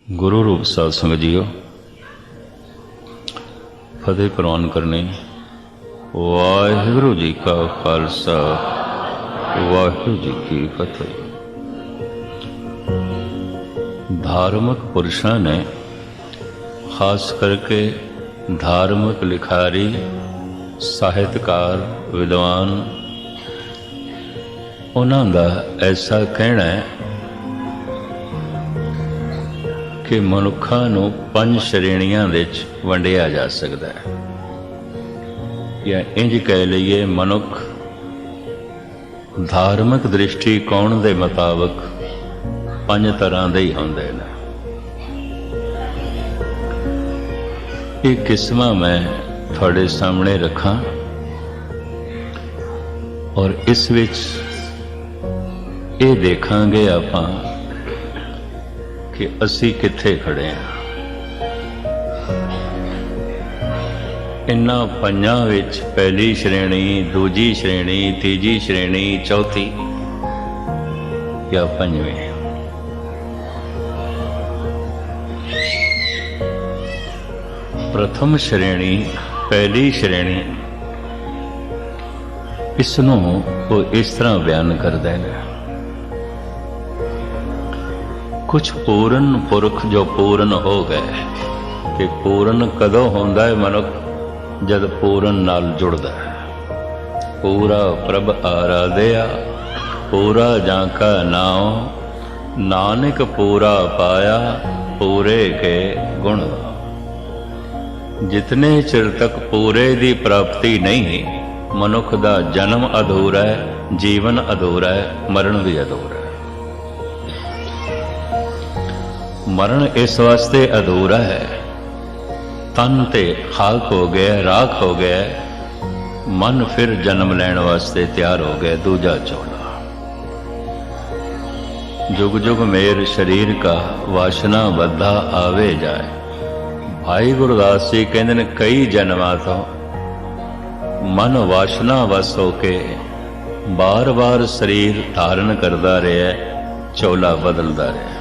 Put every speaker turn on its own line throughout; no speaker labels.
गुरु रूप साध संगत जीओ, फतेह प्रवान करनी। वाहिगुरु जी का खालसा, वाहिगुरु जी की फतेह। धार्मिक पुरुषों ने खास करके धार्मिक लिखारी, साहित्यकार, विद्वान, उन्हों का ऐसा कहना है कि मनुखा नूं 5 श्रेणियां विच वंडिया जा सकता है, या इंज कह लीए मनुख धार्मिक दृष्टिकोण के मुताबिक 5 तरह के ही होंदे ने। ये किस्मां मैं थोड़े सामने रखा और इस विच ये देखांगे आपां कि असी कित्थे खड़े हैं। इन्हां पंजां विच पहली श्रेणी, दूजी श्रेणी, तीजी श्रेणी, चौथी या पंजवीं। प्रथम श्रेणी, पहली श्रेणी, इसनों वो इस तरह बयान करते हैं। कुछ पूर्ण पुरख जो पूर्ण हो गए, कि पूर्ण कदों होंदा है मनुख, जद पूर्ण नाल जुड़दा है। पूरा प्रभ आराध्या, पूरा जाका नाम, नानक पूरा पाया, पूरे के गुण। जितने चिर तक पूरे दी प्राप्ति नहीं, मनुख दा जन्म अधूरा है, जीवन अधूरा है, मरण भी अधूरा है। मरण इस वास्ते अधूरा है, तन ते खाक हो गया, राख हो गया, मन फिर जन्म लैण वास्ते तैयार हो गया, दूजा चौला। जुग जुग मेर शरीर का, वासना बद्धा आवे जाए। भाई गुरदास जी कहते ने कई जन्मां तो मन वासना वस होके बार बार शरीर धारण करता रहा, चौला बदलता रहा।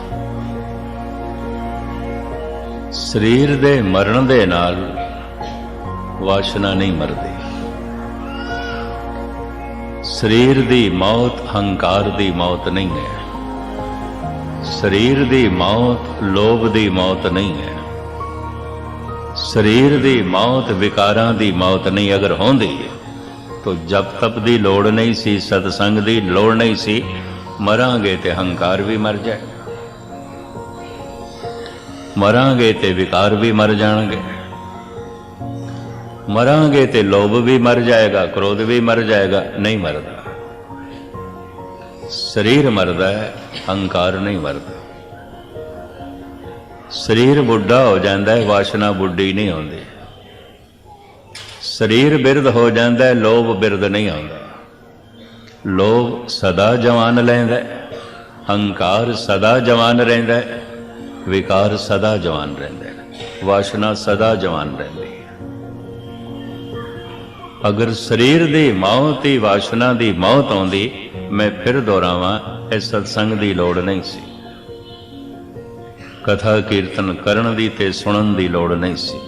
शरीर दे मरण दे नाल वासना नहीं मरदी। शरीर दी मौत हंकार दी मौत नहीं है। शरीर दी मौत लोभ दी मौत नहीं है। शरीर दी मौत विकारां दी मौत नहीं। अगर होंदी तो जब तप दी लोड़ नहीं सी, सतसंग दी लोड़ नहीं सी। मरांगे ते हंकार भी मर जाए, मरांगे ते विकार भी मर जाएंगे, मरांगे ते लोभ भी मर जाएगा, क्रोध भी मर जाएगा। नहीं मरदा, शरीर मरदा है, हंकार नहीं मरदा। शरीर बुढ़ा हो जाता है, वासना बुढ़ी नहीं होती। शरीर बिरध हो जाता है, लोभ बिरध नहीं आता। लोभ सदा जवान लैंदा है, हंकार सदा जवान रहिंदा है, विकार सदा जवान रहिंदे ने, वासना सदा जवान रहिंदी है। अगर शरीर दी मौत ही वासना दी मौत आउंदी, मैं फिर दोहरावां, इस सत्संग दी लोड़ नहीं सी। कथा कीर्तन करन दी ते सुनन दी लोड़ नहीं सी।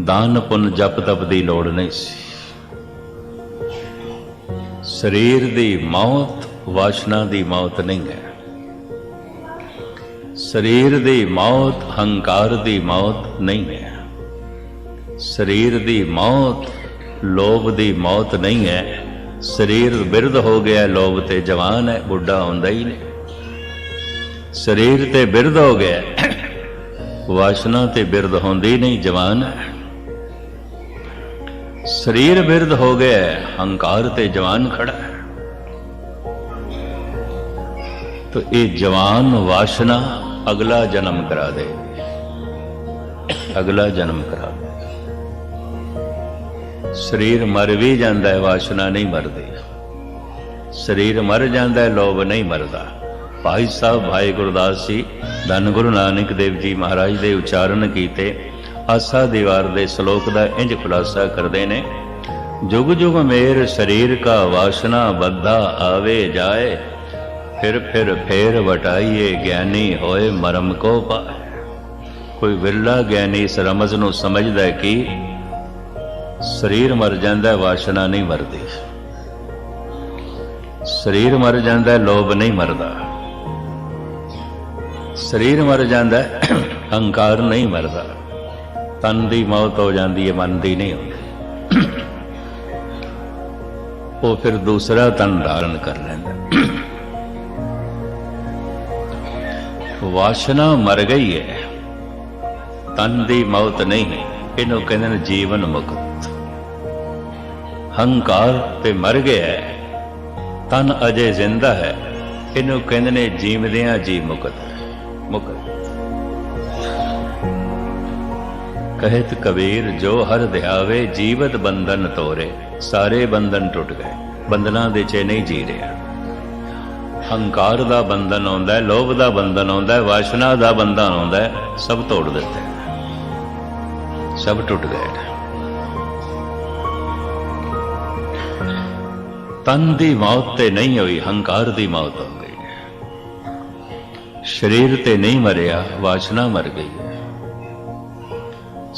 दान पुन जप तप दी लोड़ नहीं सी। शरीर दी मौत वासना दी मौत नहीं है। शरीर दी मौत हंकार दी मौत नहीं है। शरीर दी मौत लोभ दी मौत नहीं है। शरीर बिरध हो गया, लोभ ते जवान है, बुढ़ा होंदा ही नहीं। शरीर ते बिरध हो गया, वासना ते बिरध होंदी नहीं, जवान है। शरीर बिरध हो गया, हंकार ते जवान खड़ा है। तो ये जवान वासना अगला जन्म करा दे, अगला जन्म करा दे। शरीर मर भी जाता है, वासना नहीं मरदी। शरीर मर जाता है, लोभ नहीं मरदा। भाई साहब भाई गुरदास जी धन गुरु नानक देव जी महाराज दे उच्चारण कीते आसा दीवार दे श्लोक दा इंज खुलासा करते ने। जुग जुग मेर शरीर का वासना बद्धा आवे जाए, फिर फेर वटाइए ज्ञानी होए मरम को पाए। कोई विरला ज्ञानी इस रमज नूं समझदा है कि शरीर मर जांदा, वासना नहीं मरदी। शरीर मर जांदा, लोभ नहीं मरदा। शरीर मर जांदा, अहंकार नहीं मरदा। तन दी मौत हो जाती है, मन दी नहीं होती। वो फिर दूसरा तन धारण कर लेंदा। वासना मर गई है, तन दी मौत नहीं है, इनू कहते हैं जीवन मुक्त। हंकार ते मर गया है, तन अजे जिंदा है, इनू कहते हैं जीवदियां जी मुक्त मुक्त। कहत कबीर जो हर ध्यावे जीवत बंधन तोरे। सारे बंधन टुट गए, बंधना दे च नहीं जी रहा। हंकार का बंधन आउंदा है, लोभ का बंधन आउंदा है, वासना का बंधन आउंदा है, सब तोड़ दिते, सब टुट गए। तन की मौत ते नहीं हुई, हंकार की मौत हो गई। शरीर ते नहीं मरिया, वासना मर गई है।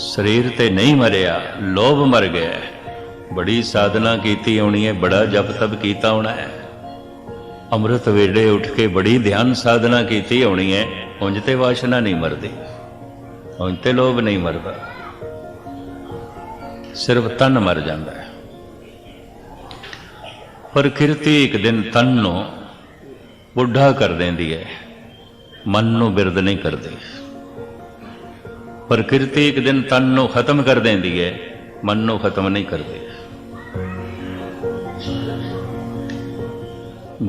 शरीर ते नहीं मरिया, लोभ मर गया। बड़ी साधना कीती होनी है, बड़ा जप तप कीता होना है, अमृत वेले उठ के बड़ी ध्यान साधना कीती होनी है, उंज ते वासना नहीं मरदी, उंज ते लोभ नहीं मरदा, सिर्फ तन मर जाता है। प्रकृति एक दिन तन नूं बुढ़ा कर देंदी है, मन नूं बिरद नहीं करती। प्रकृति एक दिन तन नूं खत्म कर देंदी है, मन नूं खत्म नहीं करती।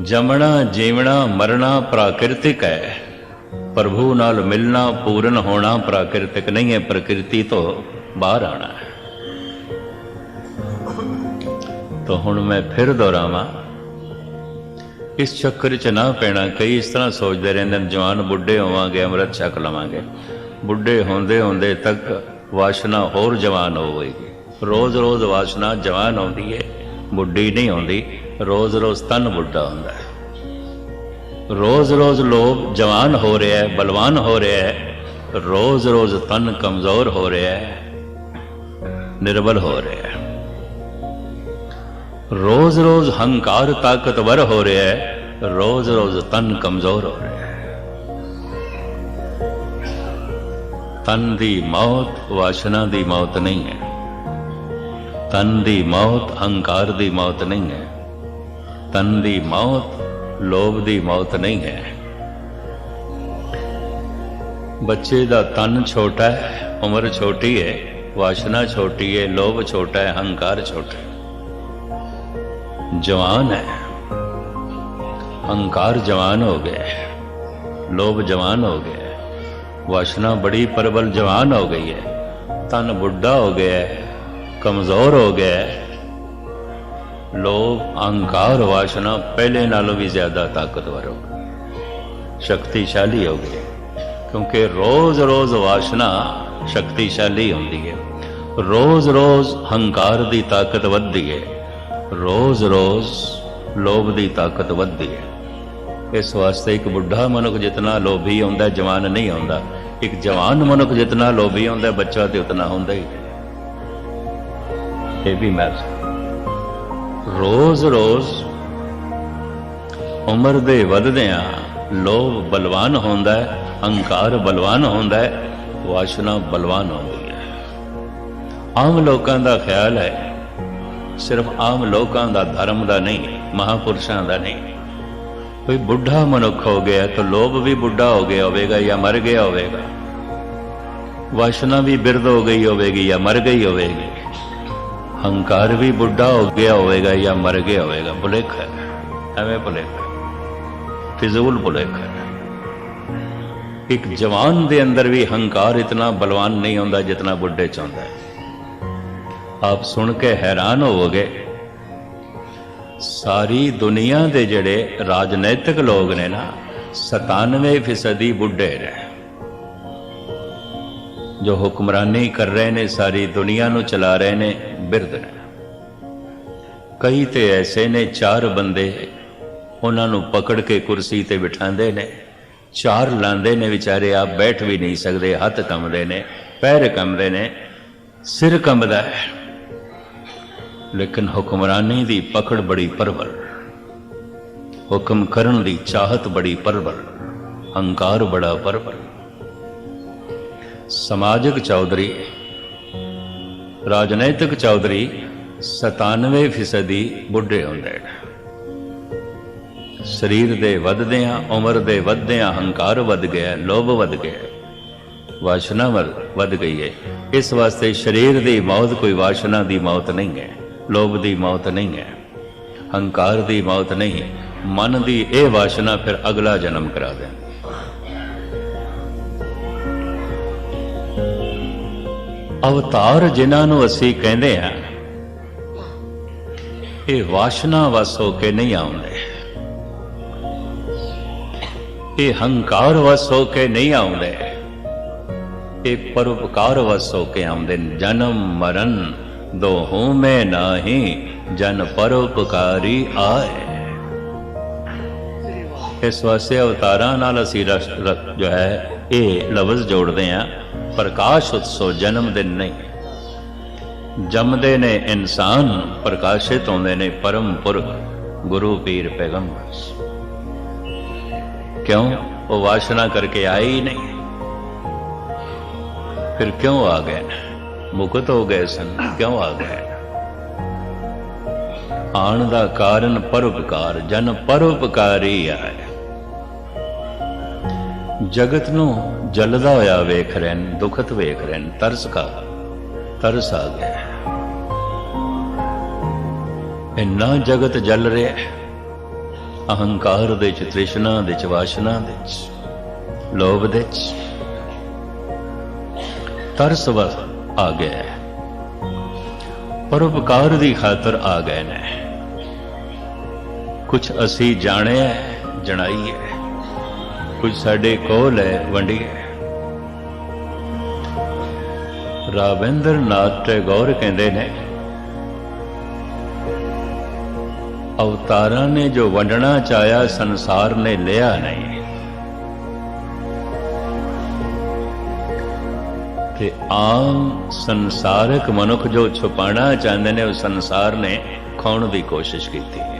जमना जीवना मरना प्राकृतिक है, प्रभु नाल मिलना पूर्ण होना प्राकृतिक नहीं है। प्रकृति तो बाहर आना है। तो हुण मैं फिर दोहरावां, इस चक्कर च ना पैना। कई इस तरह सोचते रहते हैं जवान बुढ़े होवांगे, अमृत छक लवांगे। बुढ़े होंदे होंदे तक वासना होर जवान होवेगी। रोज़ रोज़ वासना जवान होंदी है, बुढ़ी नहीं होंदी। रोज़ रोज़ तन बुढ़ा होंदा है। रोज़ रोज़ लोभ जवान हो रहा है, बलवान हो रहा है। रोज़ रोज़ तन कमज़ोर हो रहा है, निर्बल हो रहा है। रोज़ रोज़ हंकार ताकतवर हो रहा है, रोज़ रोज़ तन कमज़ोर हो रहा है। तन दी मौत वासना दी मौत नहीं है। तन दी मौत हंकार दी मौत नहीं है। तन दी मौत लोभ दी मौत नहीं है। बच्चे का तन छोटा है, उम्र छोटी है, वासना छोटी है, लोभ छोटा है, हंकार छोटा है। जवान है, हंकार जवान हो गया है, लोभ जवान हो गया है, वासना बड़ी प्रबल जवान हो गई है। तन बुढ़ा हो गया है, कमज़ोर हो गया है। लोभ अहंकार वासना पहले नालों भी ज्यादा ताकतवर हो गई, शक्तिशाली हो गई। क्योंकि रोज रोज वासना शक्तिशाली होती है, रोज रोज हंकार की ताकत बढ़ती है, रोज रोज लोभ की ताकत बढ़ती है। इस वास्ते एक बुढ़ा मनुख जितना लोभी होंदा जवान नहीं होंदा। एक जवान मनुख जितना लोभी होंदा बच्चा तो उतना होंदा ही। ये भी मैं रोज रोज उम्र दे वधदियां लोभ बलवान होंदा है, हंकार बलवान होंदा है, वासना बलवान होंदी है। आम लोगों का ख्याल है, सिर्फ आम लोगों का, धर्म का नहीं, महापुरुषों का नहीं। कोई बुढ़ा मनुख हो गया तो लोभ भी बुढ़ा हो गया होगा या मर गया होगा, वासना भी बिरद हो गई होगी या मर गई होगी, हंकार भी बुढ़ा हो गया होगा या मर गया होगा। भुलेखा है, एवं भुलेखा, फिजूल भुलेखा है। एक जवान दे अंदर भी हंकार इतना बलवान नहीं होता जितना बुढ़े च होंदा है। आप सुन के हैरान होवोगे, सारी दुनिया के जड़े राजनैतिक लोग ने ना 97% बुढ़े ने, जो हुक्मरानी कर रहे ने, सारी दुनिया नू चला रहे ने, बिरद ने। कई तो ऐसे ने 4 बंदे ਉਹਨਾਂ ਨੂੰ ਪਕੜ ਕੇ ਕੁਰਸੀ ਤੇ ਬਿਠਾਉਂਦੇ ਨੇ, ਚਾਰ ਲਾਉਂਦੇ ਨੇ, ਵਿਚਾਰੇ ਆਪ ਬੈਠ ਵੀ ਨਹੀਂ ਸਕਦੇ, ਹੱਥ ਕੰਬਦੇ ਨੇ, ਪੈਰ ਕੰਬਦੇ ਨੇ, ਸਿਰ ਕੰਬਦਾ ਹੈ। ਲੇਕਿਨ ਹੁਕਮਰਾਨੀ ਦੀ ਪਕੜ ਬੜੀ ਪ੍ਰਬਲ, ਹੁਕਮ ਕਰਨ ਦੀ ਚਾਹਤ ਬੜੀ ਪ੍ਰਬਲ, ਹੰਕਾਰ ਬੜਾ ਪ੍ਰਬਲ। ਸਮਾਜਿਕ ਚੌਧਰੀ, ਰਾਜਨੀਤਿਕ ਚੌਧਰੀ 97% ਬੁੱਢੇ ਹੁੰਦੇ ਨੇ। ਸਰੀਰ ਦੇ ਵੱਧਦਿਆਂ, ਉਮਰ ਦੇ ਵੱਧਦਿਆਂ ਹੰਕਾਰ ਵੱਧ ਗਿਆ, ਲੋਭ ਵੱਧ ਗਿਆ, ਵਾਸ਼ਨਾ ਵੱਧ ਗਈ ਹੈ। ਇਸ ਵਾਸਤੇ ਸਰੀਰ ਦੀ ਮੌਤ ਕੋਈ ਵਾਸ਼ਨਾ ਦੀ ਮੌਤ ਨਹੀਂ ਹੈ, ਲੋਭ ਦੀ ਮੌਤ ਨਹੀਂ ਹੈ, ਹੰਕਾਰ ਦੀ ਮੌਤ ਨਹੀਂ। ਮਨ ਦੀ ਇਹ ਵਾਸ਼ਨਾ ਫਿਰ ਅਗਲਾ ਜਨਮ ਕਰਾ ਦੇ। ਅਵਤਾਰ ਜਿਨ੍ਹਾਂ ਨੂੰ ਅਸੀਂ ਕਹਿੰਦੇ ਹਾਂ, ਇਹ ਵਾਸ਼ਨਾ ਵਸ ਹੋ ਕੇ ਨਹੀਂ ਆਉਂਦੇ, ਇਹ ਹੰਕਾਰ ਵਸ ਹੋ ਕੇ ਨਹੀਂ ਆਉਂਦੇ, ਇਹ ਪਰਉਪਕਾਰ ਵਸ ਹੋ ਕੇ ਆਉਂਦੇ ਨੇ। ਜਨਮ ਮਰਨ ਦੋਹੋਂ ਮੈਂ ਨਾਹੀਂ, ਜਨ ਪਰਉਪਕਾਰੀ ਆਏ। ਇਸ ਵਾਸਤੇ ਅਵਤਾਰਾਂ ਨਾਲ ਅਸੀਂ ਜੋ ਹੈ ਇਹ ਲਫ਼ਜ਼ ਜੋੜਦੇ ਹਾਂ, ਪ੍ਰਕਾਸ਼ ਉਤਸਵ, ਜਨਮ ਦਿਨ ਨਹੀਂ। ਜੰਮਦੇ ਨੇ ਇਨਸਾਨ, ਪ੍ਰਕਾਸ਼ਿਤ ਹੁੰਦੇ ਨੇ ਪਰਮ ਪੁਰਖ, ਗੁਰੂ ਪੀਰ ਪੈਗੰਬਰ। ਕਿਉਂ? ਉਹ ਵਾਸ਼ਨਾ ਕਰਕੇ ਆਏ ਹੀ ਨਹੀਂ, ਫਿਰ ਕਿਉਂ ਆ ਗਏ? ਮੁਕਤ ਹੋ ਗਏ ਸਨ, ਕਿਉਂ ਆ ਗਏ? ਆਣ ਦਾ ਕਾਰਨ ਪਰਉਪਕਾਰ, ਜਨ ਪਰਉਪਕਾਰੀ ਆਏ। ਜਗਤ ਨੂੰ ਜਲਦਾ ਹੋਇਆ ਵੇਖ ਰਹੇ ਨੇ, ਦੁਖਤ ਵੇਖ ਰਹੇ ਨੇ, ਤਰਸ ਆ ਗਿਆ। ਇੰਨਾ ਜਗਤ ਜਲ ਰਿਹਾ, ਅਹੰਕਾਰ ਦੇ ਚ, ਤ੍ਰਿਸ਼ਨਾ ਦੇ ਚ, ਵਾਸ਼ਨਾ ਦੇ ਚ, ਲੋਭ ਦੇ ਚ, ਤਰਸ ਆ ਗਿਆ। ਪਰਉਪਕਾਰ ਦੀ ਖਾਤਰ ਆ ਗਏ ਨੇ। ਕੁਛ ਅਸੀਂ ਜਾਣਿਆ, ਜਣਾਈਏ, ਕੁਝ ਸਾਡੇ ਕੋਲ ਹੈ, ਵੰਡੀਏ। ਰਾਬਿੰਦਰ ਨਾਥ ਟੈਗੋਰ ਕਹਿੰਦੇ ਨੇ, ਅਵਤਾਰਾਂ ਨੇ ਜੋ ਵੰਡਣਾ ਚਾਹਿਆ, ਸੰਸਾਰ ਨੇ ਲਿਆ ਨਹੀਂ। ਤੇ ਆਮ ਸੰਸਾਰਿਕ ਮਨੁੱਖ ਜੋ ਛੁਪਾਣਾ ਚਾਹੁੰਦੇ ਨੇ, ਉਹ ਸੰਸਾਰ ਨੇ ਖਾਣ ਦੀ ਕੋਸ਼ਿਸ਼ ਕੀਤੀ ਹੈ।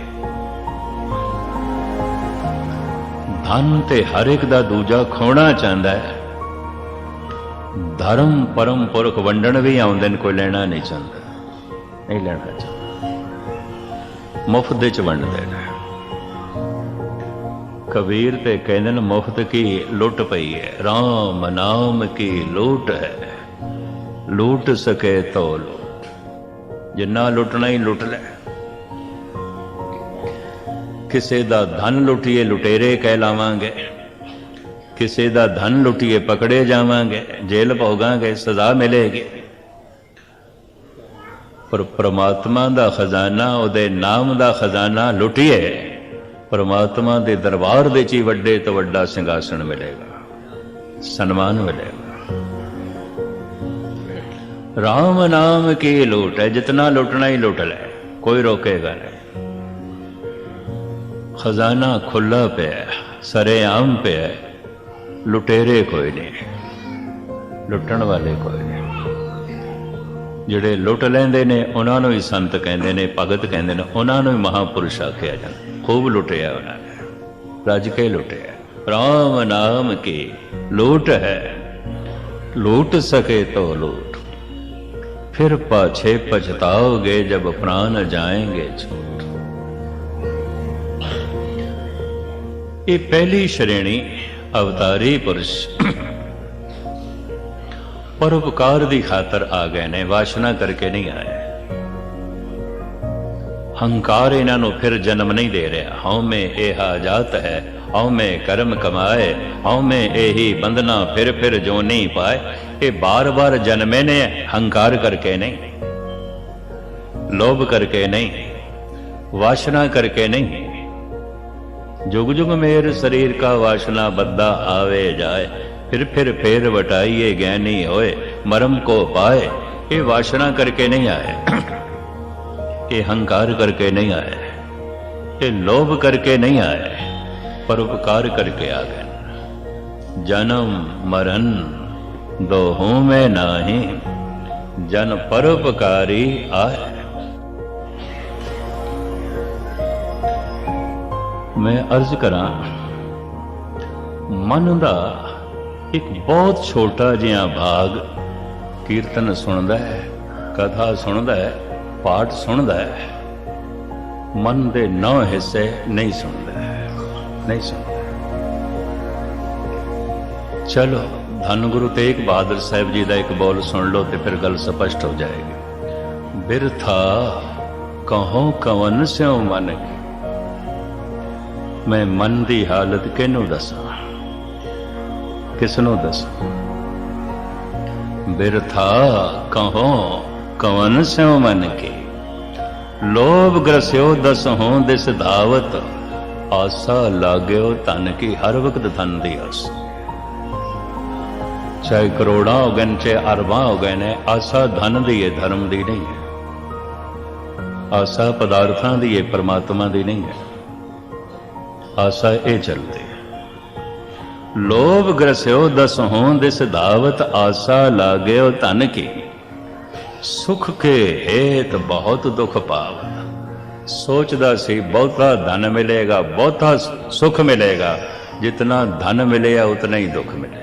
ਧਨ ਤੇ ਹਰ ਇੱਕ ਦਾ ਦੂਜਾ ਖੋਣਾ ਚਾਹੁੰਦਾ ਹੈ। ਧਰਮ ਪਰਮ ਪੁਰਖ ਵੰਡਣ ਵੀ ਆਉਂਦੇ ਨੇ, ਕੋਈ ਲੈਣਾ ਨਹੀਂ ਚਾਹੁੰਦਾ, ਨਹੀਂ ਲੈਣਾ ਚਾਹੁੰਦਾ, ਮੁਫਤ ਦੇ ਚ ਵੰਡਦੇ ਨੇ। ਕਬੀਰ ਤੇ ਕਹਿੰਦੇ ਨੇ, ਮੁਫਤ ਕੀ ਲੁੱਟ ਪਈ ਹੈ, ਰਾਮ ਨਾਮ ਕੀ ਲੂਟ ਹੈ, ਲੂਟ ਸਕੇ ਤੋ ਲੂਟ। ਜਿੰਨਾ ਲੁੱਟਣਾ ਹੀ ਲੁੱਟ ਲੈ। ਕਿਸੇ ਦਾ ਧਨ ਲੁੱਟੀਏ, ਲੁਟੇਰੇ ਕਹਿਲਾਵਾਂਗੇ। ਕਿਸੇ ਦਾ ਧਨ ਲੁੱਟੀਏ, ਪਕੜੇ ਜਾਵਾਂਗੇ, ਜੇਲ੍ਹ ਭੋਗਾਂਗੇ, ਸਜ਼ਾ ਮਿਲੇਗੀ। ਪਰ ਪ੍ਰਮਾਤਮਾ ਦਾ ਖਜ਼ਾਨਾ, ਉਹਦੇ ਨਾਮ ਦਾ ਖਜ਼ਾਨਾ ਲੁੱਟੀਏ, ਪ੍ਰਮਾਤਮਾ ਦੇ ਦਰਬਾਰ ਦੇ ਚ ਹੀ ਵੱਡੇ ਤੋਂ ਵੱਡਾ ਸਿੰਘਾਸਣ ਮਿਲੇਗਾ, ਸਨਮਾਨ ਮਿਲੇਗਾ। ਰਾਮ ਨਾਮ ਕੀ ਲੂਟ ਹੈ, ਜਿਤਨਾ ਲੁੱਟਣਾ ਹੀ ਲੁੱਟ ਲੈ, ਕੋਈ ਰੋਕੇਗਾ ਨਹੀਂ। ਖਜ਼ਾਨਾ ਖੁੱਲਾ ਪਿਆ, ਸਰੇਆਮ ਪਿਆ, ਲੁਟੇਰੇ ਕੋਈ ਨਹੀਂ, ਲੁੱਟਣ ਵਾਲੇ ਕੋਈ ਨਹੀਂ। ਜਿਹੜੇ ਲੁੱਟ ਲੈਂਦੇ ਨੇ ਉਹਨਾਂ ਨੂੰ ਹੀ ਸੰਤ ਕਹਿੰਦੇ ਨੇ, ਭਗਤ ਕਹਿੰਦੇ ਨੇ, ਉਹਨਾਂ ਨੂੰ ਹੀ ਮਹਾਂਪੁਰਸ਼ ਆਖਿਆ ਜਾਂਦਾ। ਖੂਬ ਲੁੱਟਿਆ ਉਹਨਾਂ ਨੇ, ਰੱਜ ਕੇ ਲੁੱਟਿਆ। ਰਾਮ ਨਾਮ ਕੀ ਲੂਟ ਹੈ, ਲੂਟ ਸਕੇ ਤੋ ਲੂਟ, फिर पाछे पछताओगे जब प्राण जाएंगे छूट। ये पहली श्रेणी अवतारी पुरुष परोपकार की खातर आ गए ने, वासना करके नहीं आए। हंकार इन्हों फिर जन्म नहीं दे रहा। हौ में यह जात है, हौ में कर्म कमाए, हौ में यही बंधना फिर जो नहीं पाए। ये बार बार जन्मे ने, हंकार करके नहीं, लोभ करके नहीं, वासना करके नहीं। जुग जुग मेर शरीर का वासना बद्दा आवे जाए, फिर वटाइए ज्ञानी होए, मरम को पाए। ये वासना करके नहीं आए, ये हंकार करके नहीं आए, ये लोभ करके नहीं आए, परोपकार करके आ गए। जन्म मरण दोहों में नाही, जन परोपकारी आए। मैं अर्ज करा, मन का एक बहुत छोटा जिहा भाग कीर्तन सुनता है, कथा सुनता है, पाठ सुनता है, मन के 9 हिस्से नहीं सुनता, नहीं सुनता। चलो धन गुरु तेग बहादुर साहब जी का एक बोल सुन लो तो फिर गल स्पष्ट हो जाएगी। बिरथा कहो कवन स्यों मन की, मैं मन की हालत किनू दसा, किसनों दसा। बिरथा कहो कवन स्यों मन की, लोभ ग्रस्यो दस हो दिस धावत, आसा लाग्यो धन की हर वक्त धन दी आस। चाहे करोड़ा हो गए चाहे अरबा हो गए ने, आसा धन दी है, धर्म दी नहीं है। आसा पदार्थां दी है, परमात्मा दी नहीं है। आसा ये चलती है। लोभ ग्रस्यो दस हों दिस धावत, आसा लाग्यो धन की, सुख के हेत बहुत दुख पावत। सोचदा सी बहुता धन मिलेगा, बहुता सुख मिलेगा, जितना धन मिलेगा उतना ही दुख मिलेगा।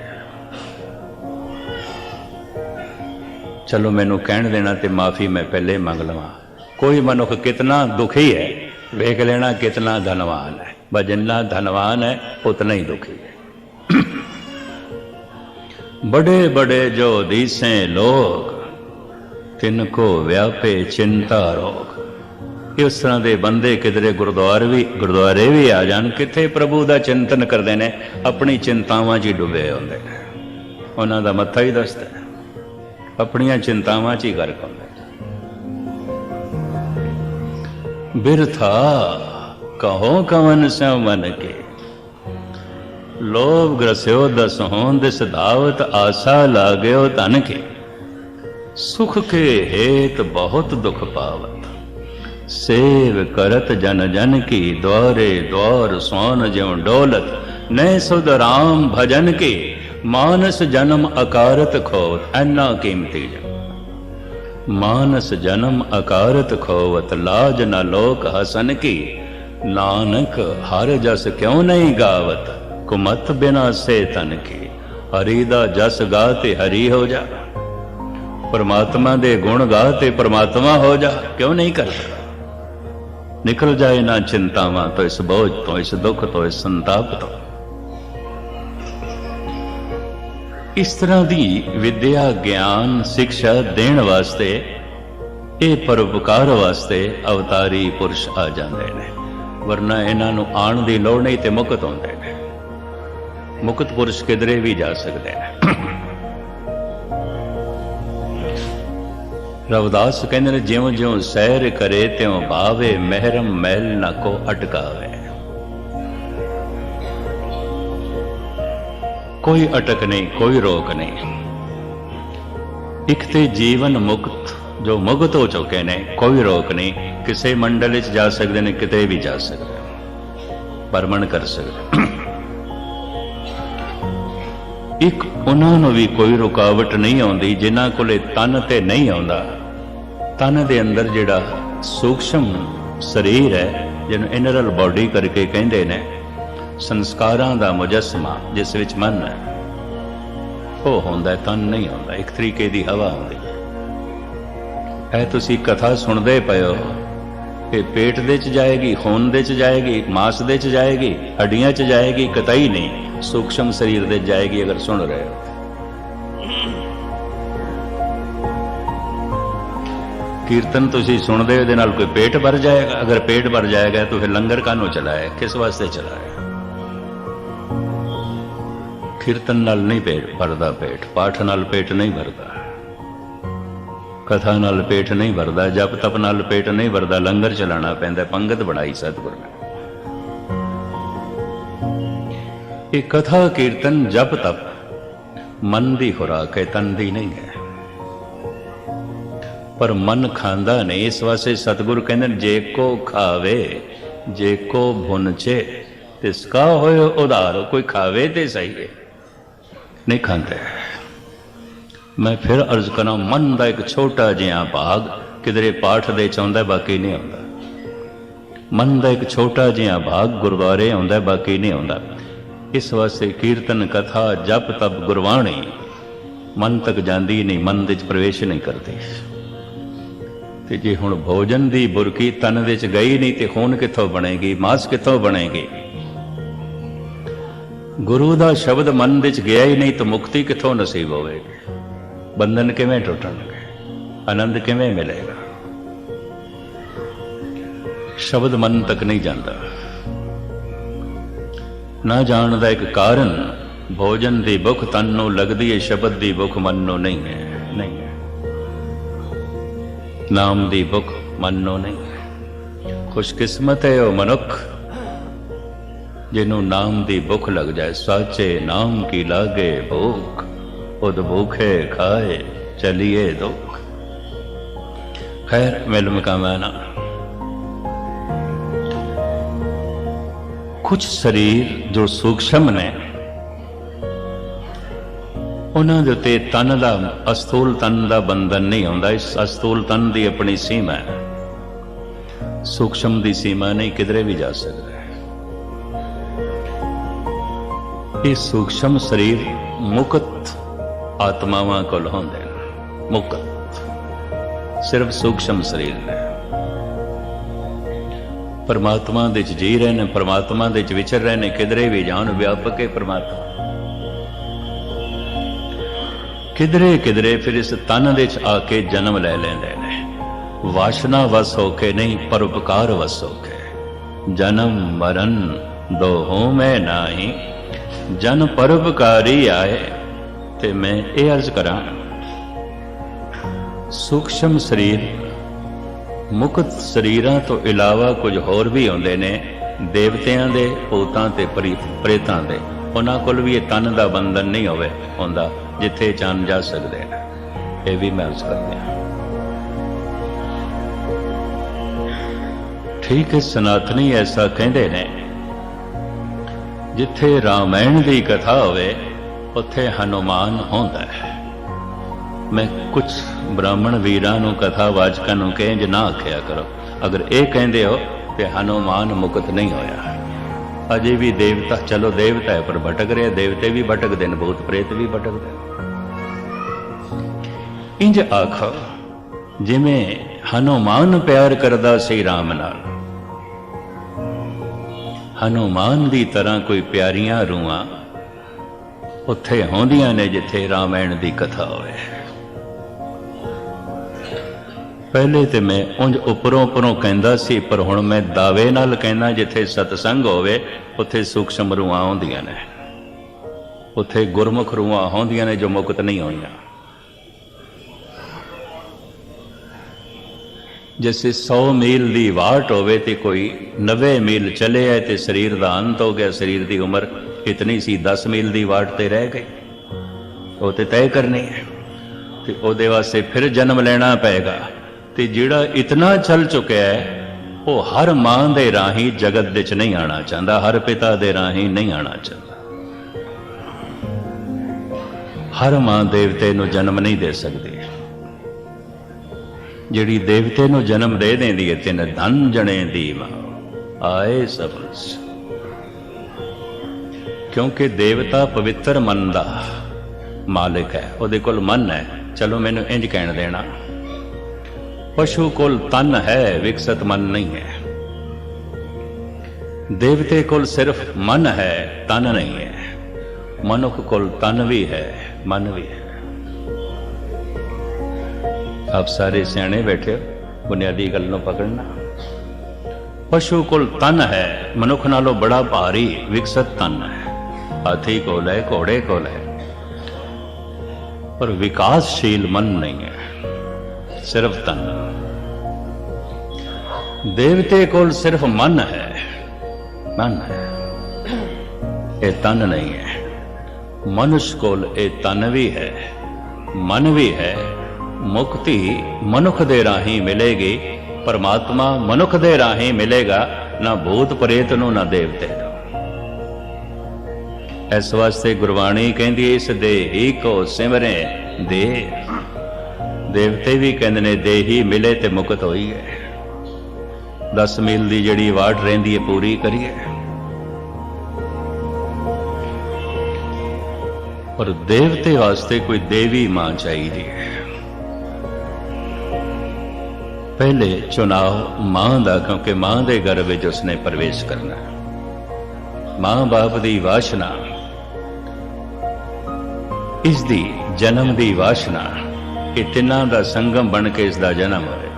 चलो मैनू कहण देना ते माफ़ी मैं पहले मंग लवां। कोई मनुख कितना दुखी है वेख लेना, कितना धनवान है। बस जितना धनवान है उतना ही दुखी है। बड़े बड़े जो दीसे लोग, तिनको व्यापे चिंता रोग। इस तरह के बंदे किधरे गुरुद्वारे भी आ जान, किथे प्रभु का चिंतन करते हैं, अपनी चिंतावां च ही डुबे होंदे ने। उन्हां दा मत्था ही दसदा है, अपनियां चिंतावां च ही गर्क होंदे। बिरथा कहो कवन स्यों मन के, लोभ ग्रस्यो दस हों दिस धावत, आसा लाग्यो धन के, सुख के हेत बहुत दुख पावत। सेव करत जन जन की, द्वारे द्वार सोन ज्यों डोलत, नए सुध राम भजन के, मानस जन्म अकारत खोवत। ऐना कीमती जन्म, मानस जन्म अकारत खोवत, लाज न लोक हसन की, नानक हर जस क्यों नहीं गावत, कुमत बिना से तन की। हरि दा जस गाते हरि हो जा, परमात्मा दे गुण गाते परमात्मा हो जा। क्यों नहीं करता? निकल जाए ना चिंतावां तो, इस बोझ तो, इस दुख तो, इस संताप तो। इस तरह की विद्या ज्ञान शिक्षा देण वास्ते, ये परोपकार वास्ते अवतारी पुरुष आ जाते हैं, वरना इन्हां नूं आण दी लोड़ नहीं ते मुक्त होंदे ने। मुक्त पुरुष किधरे भी जा सकते हैं। रविदास कहते हैं, ज्यों ज्यों सैर करे त्यों भावे, महरम महल न को अटकावे। कोई अटक नहीं, कोई रोक नहीं। एक ते जीवन मुक्त जो मुक्त हो चुके ने, कोई रोक नहीं। किसी मंडल च जा सकते हैं, किते भी जा सकते, भ्रमण कर सकते। एक उन्होंने भी कोई रुकावट नहीं आती जिन्हां कोले तन ते नहीं आंदा। तन दे अंदर जिहड़ा सूक्ष्म शरीर है, जिन्होंने इनरल बॉडी करके कहते हैं, संस्कारां दा मुजस्मा जिस विच मन है, वो होंदा, तन नहीं होंदा। एक तरीके की हवा होंदी है। तुसी कथा सुनते पे हो, ये पेट दे च जाएगी, खून दे च जाएगी, मांस दे च जाएगी, हड्डियां च जाएगी, कतई नहीं सूक्ष्म शरीर दे जाएगी। अगर सुन रहे हो कीर्तन तुसी सुनते हो, नाल कोई पेट भर जाएगा। अगर पेट भर जाएगा तो फिर लंगर कानों चलाए, किस वास्ते चलाए? कीर्तन नाल नहीं पेट भरदा, पेट पाठ नाल पेट नहीं भरदा, कथा नाल पेट नहीं भरदा, जप तप नाल पेट नहीं भरदा। लंगर चलाना पैंदा, पंगत बढ़ाई सतगुर ने। ये कथा कीर्तन जप तप मन की खुराक है, तन की नहीं है। पर मन खांदा नहीं, इस वास्ते सतगुरु कहते जे को खावे जे को भुनचे तिसका होए उधार। कोई खावे तो सही है, नहीं खाते। मैं फिर अर्ज करा, मन का एक छोटा जिहा भाग किधरे पाठ दे चाहता, बाकी नहीं आता। मन का एक छोटा जिहा भाग गुरुद्वारे आंदा, बाकी नहीं आता। इस वास्ते कीर्तन कथा जप तप गुरबाणी मन तक जाती नहीं, मन विच प्रवेश नहीं करती। तो जे हुण भोजन की बुरकी तन विच गई नहीं तो खून कित्थों बनेगी, मांस कित्थों बनेगी। गुरु का शब्द मन विच गया ही नहीं तो मुक्ति कित्थों नसीब होवेगी, बंधन किवें टुटणगे, आनंद किवें मिलेगा। शब्द मन तक नहीं जाता। ना जाण दा एक कारण भोजन की भुख तन नूं लगदी है, शब्द की भुख मन नूं नहीं है, नहीं है। नाम की भुख मन नूं नहीं है। खुशकिस्मत है वह मनुख जिन्हों नाम की भुख लग जाए। साचे नाम की लागे भूख, उद भूखे खाए चलिए दुख। खैर मिल मकाना। कुछ शरीर जो सूक्ष्म ने उन्होंने दे उत्ते तन का अस्थूल तन का बंधन नहीं आता। इस अस्थूल तन की अपनी सीमा है, सूक्ष्म की सीमा नहीं, किधरे भी जा सकता है। ये सूक्ष्म शरीर मुक्त आत्मावां कोल होंदे ने, मुक्त सिर्फ सूक्ष्म शरीर ने। परमात्मा दे च जी रहे ने, परमात्मा दे च विचर रहे ने, किधरे भी जान व्यापक है परमात्मा। किधरे किधरे फिर इस तन दे च आके जन्म ले लेंदे ने। वासना वस होके नहीं, परोपकार वस होके। जन्म मरण दो हों मैं नाही, जन परोपकारी आए। ते मैं ये अर्ज करा, सूक्ष्म शरीर मुक्त शरीरां तो इलावा कुछ होर भी आउंदे ने, देवतियां दे, भूतां ते प्रेतां दे। उन्हां कोल भी ये तन का बंधन नहीं होवे हुंदा जिथे चान जा सकते हैं। ये भी मैं अर्ज करते हैं। ठीक है, सनातनी ऐसा कहते हैं, जिथे रामायण की कथा होवे उत्थे हनुमान होंदा है। मैं कुछ ब्राह्मण वीरां नूं कथा वाचकां नूं कहे जे ना आखिया करो, अगर ये कहते हो तो हनुमान मुक्त नहीं होया। अजे भी देवता, चलो देवता है पर भटक रहे, देवते भी भटकते हैं, भूत प्रेत भी भटकते हैं। इंज आखो जिमें हनुमान प्यार करदा सी राम नाल, हनुमान की तरह कोई प्यारियां रूहां उत्थे होंदियां ने जिथे रामायण की कथा होवे। पहले तो मैं उंज उपरों उपरों कहंदा सी, पर हुण मैं दावे नाल कहना जिथे सतसंग होवे उत्थे सूक्ष्म रूहां होंदियां ने, उत्थे गुरमुख रूहां होंदियां ने जो मुक्त नहीं होईयां। जैसे 100 मील की वाट होवे ते कोई 90 मील चले है तो शरीर का अंत हो गया, शरीर की उम्र इतनी सी 10 मील की वाट ते रह गई, वो तो तय करनी है। तो उहदे वास्ते फिर जन्म लेना पेगा। तो जिहड़ा इतना चल चुका है वो हर मां दे राही जगत विच नहीं आना चाहता, हर पिता दे राही नहीं आना चाहता। हर मां देवते नूं जन्म नहीं दे सकती। जिहड़ी देवते नूं जन्म दे देंदी है, तिन धन जने दी मां आए सबस। क्योंकि देवता पवित्र मन दा मालिक है, उहदे कोल मन है। चलो मैनूं इंज कहण देना, पशु कोल तन है, विकसित मन नहीं है। देवते कोल सिर्फ मन है, तन नहीं है। मनुख कोल तन भी है, मन भी है। आप सारे सियाणे बैठे हो, बुनियादी गल नूं पकड़ना। पशु कोल तन है, मनुख नालों बड़ा भारी विकसित तन है। हाथी कोल है, घोड़े कोल है, पर विकासशील मन नहीं है, सिर्फ तन। देवते कोल सिर्फ मन है, मन है, ये तन नहीं है। मनुष्य कोल ये तन भी है, मन भी है। मुक्ति मनुख दे राही मिलेगी, परमात्मा मनुख दे राही मिलेगा। ना भूत प्रेत नूं ना देवते नूं। इस वास्ते गुरबाणी कहती इस देही को सिमरे दे। देवते भी कहते ने देही मिले ते मुकत होई है। 10 मील की जिहड़ी वाट रहिंदी है पूरी करिए। और देवते वास्ते कोई देवी मां चाहिए है। पहले चुनाव मां का, क्योंकि मां के गर्भ विच उसने प्रवेश करना। मां बाप की वासना, इसकी जन्म की वासना, ये तिन्हां दा संगम बन के इसका जन्म होए।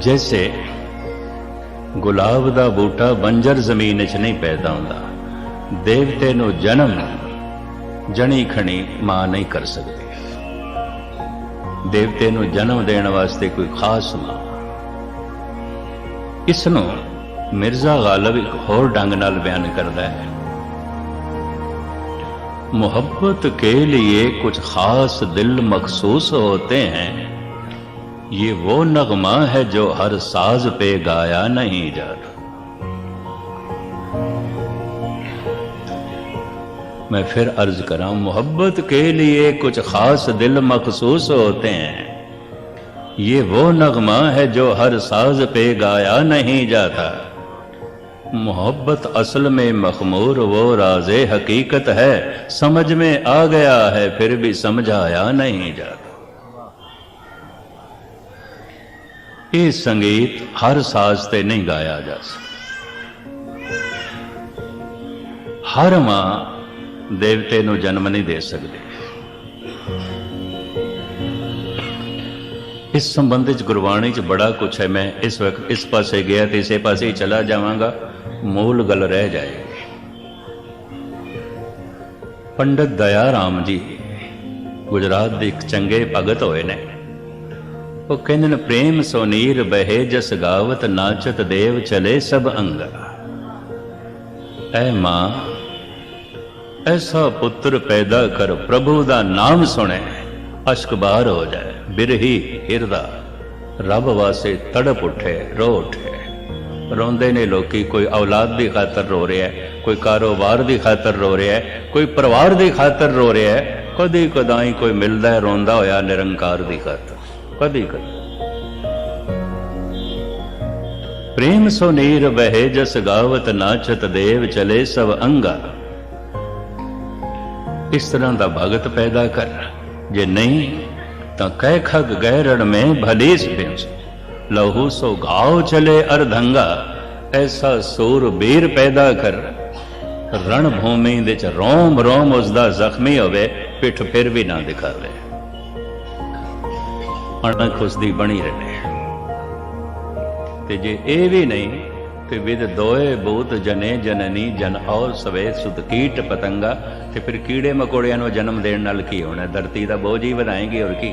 जैसे गुलाब का बूटा बंजर जमीन च नहीं पैदा होंदा, देवते नूं जन्म जनी खणी मां नहीं कर सकती। देवते नूं जन्म देने वास्ते कोई खास मां। इसनूं मिर्जा गालिब एक होर ढंग नाल बयान करता है, मोहब्बत के लिए कुछ खास दिल मखसूस होते हैं, ये वो नगमा है जो हर साज पे गाया नहीं जाता। मैं फिर अर्ज करा, मोहब्बत के लिए कुछ खास दिल मखसूस होते हैं, ये वो नगमा है जो हर साज पे गाया नहीं जाता। मोहब्बत असल में मखमूर वो राज़े हकीकत है, समझ में आ गया है फिर भी समझाया नहीं जाता। ये संगीत हर साज ते नहीं गाया जा सकता। हर मां देवते नूं जन्म नहीं दे सकती। इस संबंध च गुरबाणी च बड़ा कुछ है। मैं इस वक्त इस पासे गया तो इसे पासे ही चला जावांगा, मूल गल रह जाएगी। पंडित दया राम जी गुजरात के एक चंगे भगत होए ने। वो कहते ने, प्रेम सोनीर बहे जस गावत नाचत देव चले सब अंगा। ऐ मां ऐसा पुत्र पैदा कर, प्रभु का नाम सुने अश्क बार हो जाए, बिरही हिरदा रब वासे तड़प उठे, रो उठे। रोंदे ने लोकी, कोई औलाद की खातर रो रहा है, कोई कारोबार की खातर रो रहा है, कोई परिवार की खातर रो रहा है, कदी कदाई कोई मिलता है रोंदा होया निरंकार की खातर, कदी कदी। प्रेम सो नीर बहे जस गावत नाचत देव चले सब अंगा। इस तरह का भगत पैदा कर, जे नहीं तो कह खग गैरण में भली बेंस, लहू सो घाव चले अर्धंगा। ऐसा सूरबीर पैदा कर, रणभूमि दे च रोम रोम उसका जख्मी होवे, पिठ फिर भी ना दिखावे, अणख उसकी बनी रहे। ते जे ये भी नहीं तो विद दोए बूत जने जननी जन और सवे सुत कीट पतंगा। तो फिर कीड़े मकोड़ियां नूं जन्म देने नाल की होना, धरती का बोझ ही बनाएंगी और की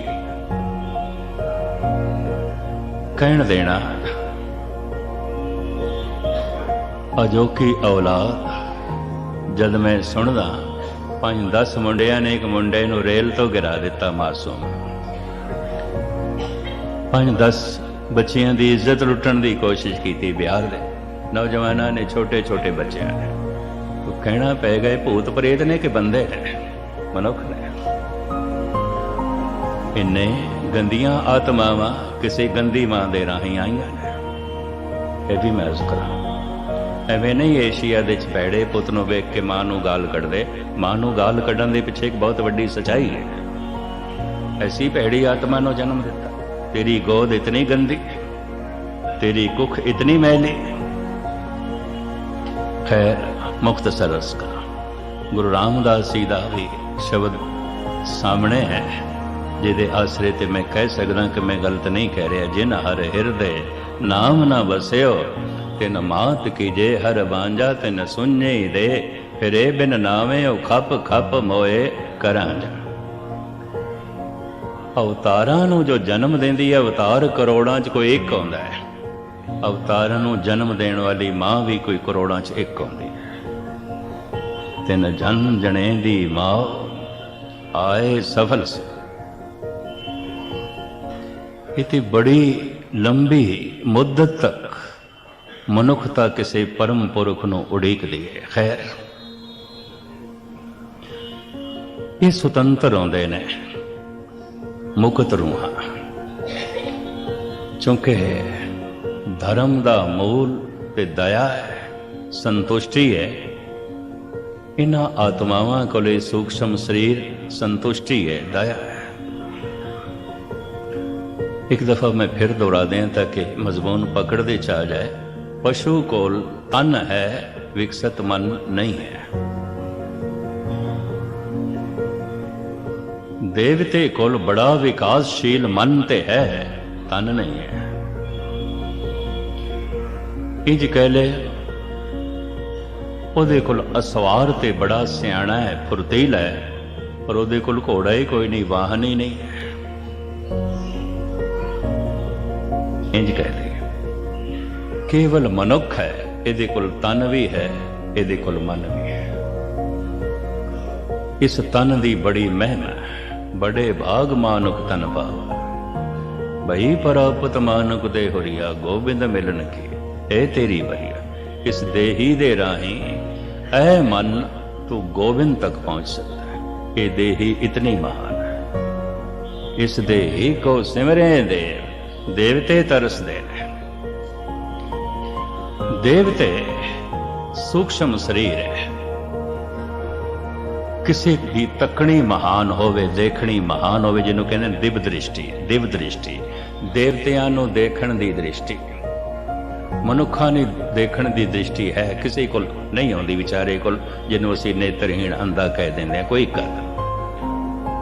कहण देना। अजोकी औलाद जद मैं सुनदा, 5-10 मुंडिया ने एक मुंडे नूं रेल तो गिरा दिता मासूम। 5-10 बच्चियां दी इज्जत लुटण दी कोशिश की बिहार दे नौजवानों ने, छोटे छोटे बच्चों ने। तो कहना पै गए भूत प्रेत ने कि बंदे ने, मनुख ने। इन्ने गंदियां आत्मावां किसी गंदी मां दे राही आईयां ने। यह भी मैं अर्ज करा, एवें नहीं एशिया दे भैड़े पुत नूं वेख के मां नूं गाल कढ़दे। मां नूं गाल कढ़न दे पिछे एक बहुत वड्डी सच्चाई है। ऐसी भैड़ी आत्मा नूं जन्म दिता। तेरी गोद इतनी गंदी, तेरी कुख इतनी मैली। खैर मुख्तसर अर्ज करा, गुरु रामदास जी का भी शब्द सामने है, जिहदे आसरे ते मैं कह सकदा कि मैं गलत नहीं कह रहा। जिन हर हिरदे नाम ना बस्यो, तिन मात कीजे हर बांझा तिन सुने दे। फिरे बिन नावे ओ खप खप मोए करां जा। अवतारां नूं जो जन्म देंदी है, अवतार करोड़ां च कोई एक आउंदा है। अवतारां नूं जन्म देण वाली मां भी कोई करोड़ां च एक आउंदी है। तिन जन जने दी मां आए सफल से। इतनी बड़ी लंबी मुद्दत तक मनुखता किसी परम पुरख नूं उड़ीकदी है। खैर ये सुतंत्र आउंदे ने मुकत रूहां, चूंकि धर्म दा मूल ते दया है, संतुष्टि है। इन्हां आत्मावां कोले सूक्ष्म शरीर संतुष्टि है, दया है। एक दफा मैं फिर दोहरा दें ताकि मजमून पकड़ दे आ जाए। पशु कोल तन है, विकसित मन नहीं है। देवते कोल बड़ा विकासशील मन ते है, तन नहीं है। इंज कह ले ਉਹਦੇ ਕੋਲ ਅਸਵਾਰ ਤੇ ਬੜਾ ਸਿਆਣਾ ਹੈ, ਫੁਰਤੀਲਾ ਹੈ, ਪਰ ਉਹਦੇ ਕੋਲ ਘੋੜਾ ਹੀ ਕੋਈ ਨਹੀਂ, ਵਾਹਨ ਹੀ ਨਹੀਂ ਹੈ। ਇੰਜ ਕਹਿ ਲਈਏ ਕੇਵਲ ਮਨੁੱਖ ਹੈ, ਇਹਦੇ ਕੋਲ ਤਨ ਵੀ ਹੈ, ਇਹਦੇ ਕੋਲ ਮਨ ਵੀ ਹੈ। ਇਸ ਤਨ ਦੀ ਬੜੀ ਮਹਿਮਾ, ਬੜੇ ਭਾਗ ਮਾਨੁਕ ਤਨ ਪਾਵਾ, ਭਈ ਪ੍ਰਾਪਤ ਮਾਨੁਕ ਦੇ ਹੋਰੀਆ, ਗੋਬਿੰਦ ਮਿਲਣ ਕੀ ਇਹ ਤੇਰੀ ਬਰੀਆ। इस देही दे राही ऐ मन तू गोविंद तक पहुंच सकता है। ये देही इतनी महान है। इस देही को सिमरे देव, देवते तरसदे ने। देवते सूक्ष्म शरीर है, किसी भी तकनी महान होवे, देखनी महान होवे, जिन्हों कहते दिव दृष्टि, दिव दृष्टि, देवतियां नूं देखण दी दृष्टि। मनुखा ने देखण दी दृष्टि है, किसी को नहीं आउंदी विचारे कोल, जिन्हों असीं नेत्रहीन अंधा कह देंदे हां। कोई कर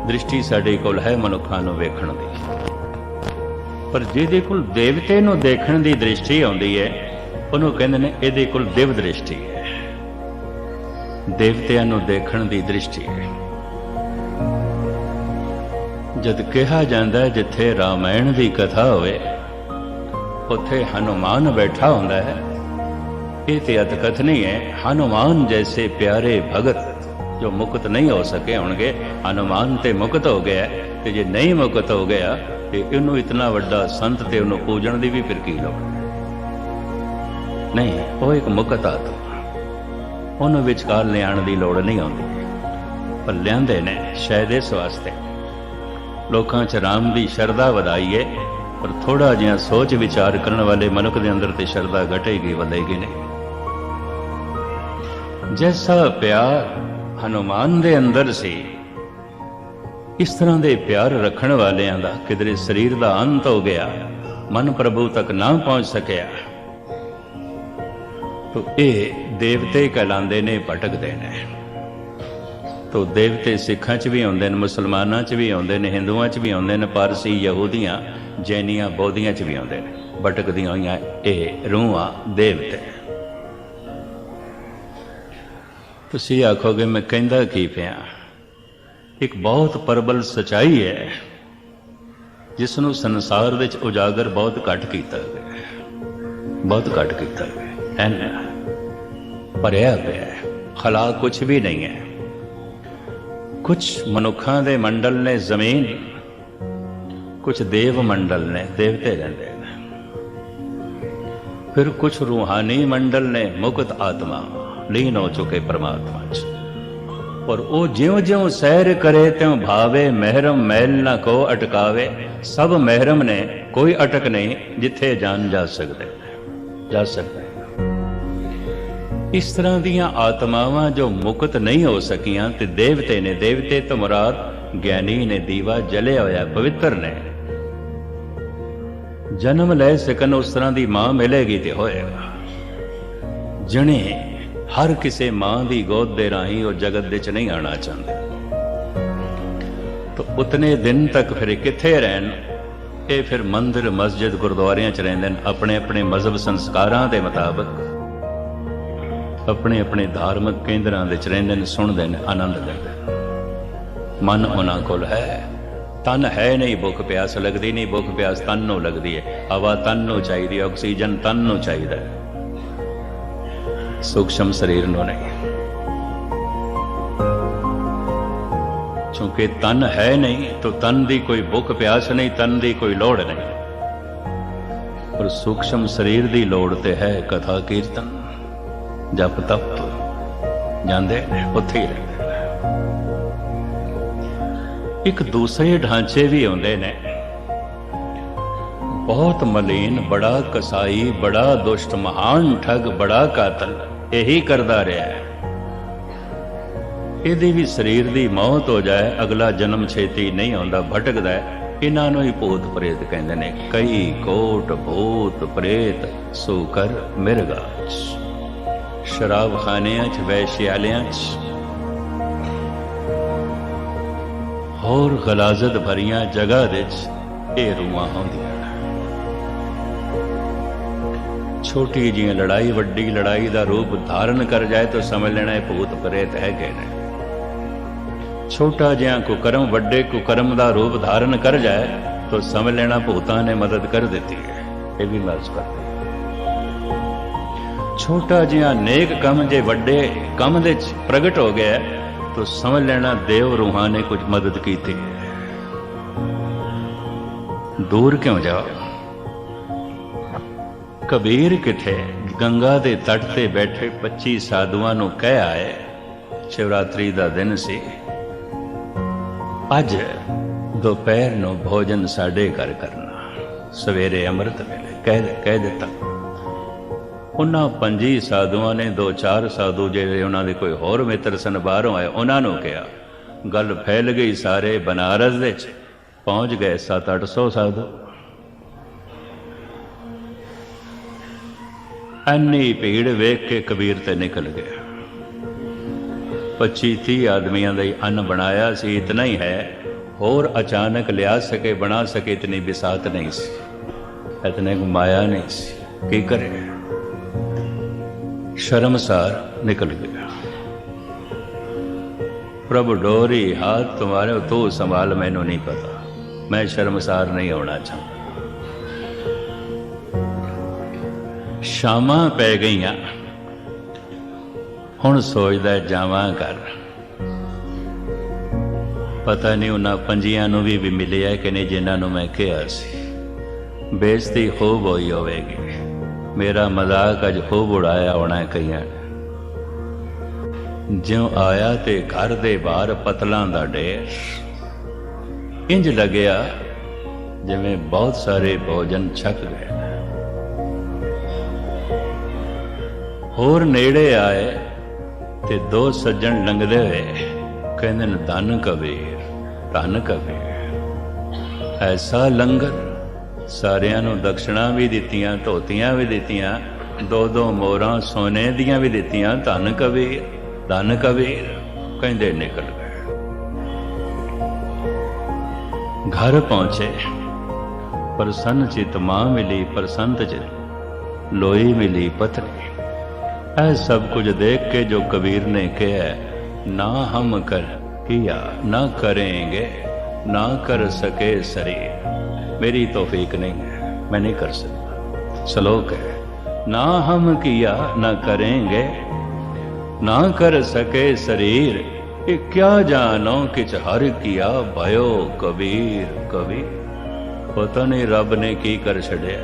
दृष्टि साडे कोल है मनुखा नूं वेखण दी, पर जिहदे कोल देवते नूं देखण दी दृष्टि आउंदी है, उहनूं कहंदे ने इहदे कोल दिव दृष्टि है, देवतियां नूं देखण दी दृष्टि है। जद कहा जांदा है जिथे रामायण दी कथा होवे उत्थे हनुमान बैठा होंदा है। ये तो अतकथनी है। हनुमान जैसे प्यारे भगत जो मुक्त नहीं हो सके होंगे, हनुमान ते मुक्त हो गया, ते जे नहीं मुक्त हो गया तो इनू इतना वड्डा संत ते उन्होंने पूजन की भी फिर की लोड़ नहीं। वो एक मुक्त आत्मा, उन्होंने विचकार लियाण की लोड़ नहीं आती, पर लियाते ने शायद इस वास्ते लोगों च राम की शरधा वधाई है, पर थोड़ा जिहा सोच विचार करने वाले मनुख के अंदर तो शरधा घटेगी, वधेगी नहीं। जैसा प्यार हनुमान दे अंदर सी, इस तरह के प्यार रखने वालियां दा किधरे शरीर का अंत हो गया, मन प्रभु तक ना पहुंच सकिया, तो ये देवते कहलाते ने, भटकते ने। तो देवते सिखां च भी आउंदे ने, मुसलमानां च भी आउंदे ने, हिंदुआं च भी आउंदे ने, पारसी यहूदियां जैनियां बौद्धियां च भी आउंदे ने, भटकदियां होइयां ये रूहां देवते। तुसीं आखोगे मैं कहंदा की पिया, एक बहुत प्रबल सच्चाई है जिसनूं संसार विच उजागर बहुत घट कीता गया, बहुत घट कीता गया है, भरिया पिया है, खला कुछ भी नहीं है। कुछ मनुखां दे मंडल ने जमीन, कुछ देव मंडल ने, देवते रहते हैं, फिर कुछ रूहानी मंडल ने, मुक्त आत्मा लीन हो चुके परमात्मा च। और वो ज्यों ज्यों सैर करे त्यों भावे, महरम मैल ना को अटकावे। सब महरम ने, कोई अटक नहीं, जिथे जान जा सकते, जा सकते। इस तरह दियां आत्मावां जो मुक्त नहीं हो सकियां ते देवते ने, देवते तो मुराद ज्ञानी ने, दीवा जलिया होया पवित्र ने, जन्म ले सकन उस तरह की मां मिलेगी तो होएगा। जने हर किसी मां की गोद दे राही वो जगत दे च नहीं आना चाहते, तो उतने दिन तक फिर किथे रहन? ये फिर मंदिर मस्जिद गुरुद्वारियां च रहिंदे ने, अपने अपने मजहब संस्कारां दे मुताबिक अपने अपने धार्मिक केंद्रां दे च रहिंदे ने, सुणदे ने, आनंद लैंदे। मन उन्हां कोल है, तन है नहीं, भुख प्यास लगती नहीं, भुख प्यास तन नूं लगदी है, हवा तन नूं चाहीदी, ऑक्सीजन तन नूं चाहीदा है, सूक्ष्म शरीर नूं नहीं। चूंकि तन है नहीं तो तन दी कोई भुख प्यास नहीं, तन दी कोई लोड़ नहीं। पर सूक्ष्म शरीर की लोड़ ते है कथा कीर्तन जप तप जाते उत्थे ही रहते। एक दूसरे ढांचे भी आते ने, बहुत मलीन, बड़ा कसाई, बड़ा दुष्ट, महान ठग, बड़ा कातल यही करता रहा है। यदि भी शरीर की मौत हो जाए अगला जन्म छेती नहीं आता, भटकता है। इन्हों ही भूत प्रेत कहते हैं। कई कोट भूत प्रेत सूकर मिर्गा शराब खानिया च वैश्यालिया होर गलाजत भरिया जगह ये रूहां होंदियां। छोटी जी लड़ाई वड्डी लड़ाई का रूप धारण कर जाए तो समझ लेना है भूत प्रेत है गए ने। छोटा जिहा कुकर्म वड्डे कुकर्म का रूप धारण कर जाए तो समझ लेना भूतां ने मदद कर दी है। ये भी मर्ज करते। छोटा जिहा नेक कम जे वड्डे कम दे प्रगट हो गया तो समझ लेना देव रूहां ने कुछ मदद की थी। दूर क्यों जाओ। कबीर किथे गंगा के तट ते बैठे 25 साधुआं नूं कह आए, शिवरात्रि का दिन सी, अज दोपहर नूं भोजन साडे घर करना, सवेरे अमृत वेले कह दिता। उन्हां 25 साधुआं ने 2-4 साधु जिहड़े उन्हां दे कोई होर मित्र सन बाहरों आए, उन्हां नूं कहा। गल फैल गई, सारे बनारस दे च पहुंच गए 700-800 साधु। इन्नी भीड़ वेख के कबीर ते निकल गया। 25-30 आदमियों का अन्न बनाया सी, इतना ही है। और अचानक लिया सके बना सके इतनी बिसात नहीं सी, इतने को माया नहीं सी। की करे, शर्मसार निकल गया। प्रभु डोरी हाथ तुम्हारे, तू संभाल, मैनू नहीं पता, मैं शर्मसार नहीं होना चाहता। शामां पै गईयां, हुण सोचदा जावां घर। पता नहीं उन्हां 25 नूं भी मिलिया कि नहीं जिन्हां नूं मैं कहा सी। बेइज्जती खूब होई होवेगी, मेरा मजाक अज खूब उड़ाया होना कईयां ने। ज्यों आया ते घर दे बाहर पतलां दा ढेर, इंज लग्या जिवें बहुत सारे भोजन छक गए। होर नेड़े आए ते 2 सज्जन लंघदे हुए कहंदे ने, धन कबीर, धन कबीर। ऐसा लंगर, सारियां नूं दक्षिणा भी दित्तियां, धोतियां भी दित्तियां, 2-2 मोहरां सोने दियां भी दित्तियां। धन कबीर, धन कबीर कहंदे निकल गए। घर पहुंचे, प्रसन्न चित मां मिली, प्रसन्न चित लोई मिली पत्नी। ऐ सब कुछ देख के जो कबीर ने कहा, ना हम कर किया ना करेंगे, ना कर सके शरीर, मेरी तौफीक नहीं है, मैं नहीं कर सकता। श्लोक है, ना हम किया ना करेंगे, ना कर सके शरीर, ये क्या जानो किच हर किया भयो कबीर। कबीर पता नहीं रब ने की कर छड़िया।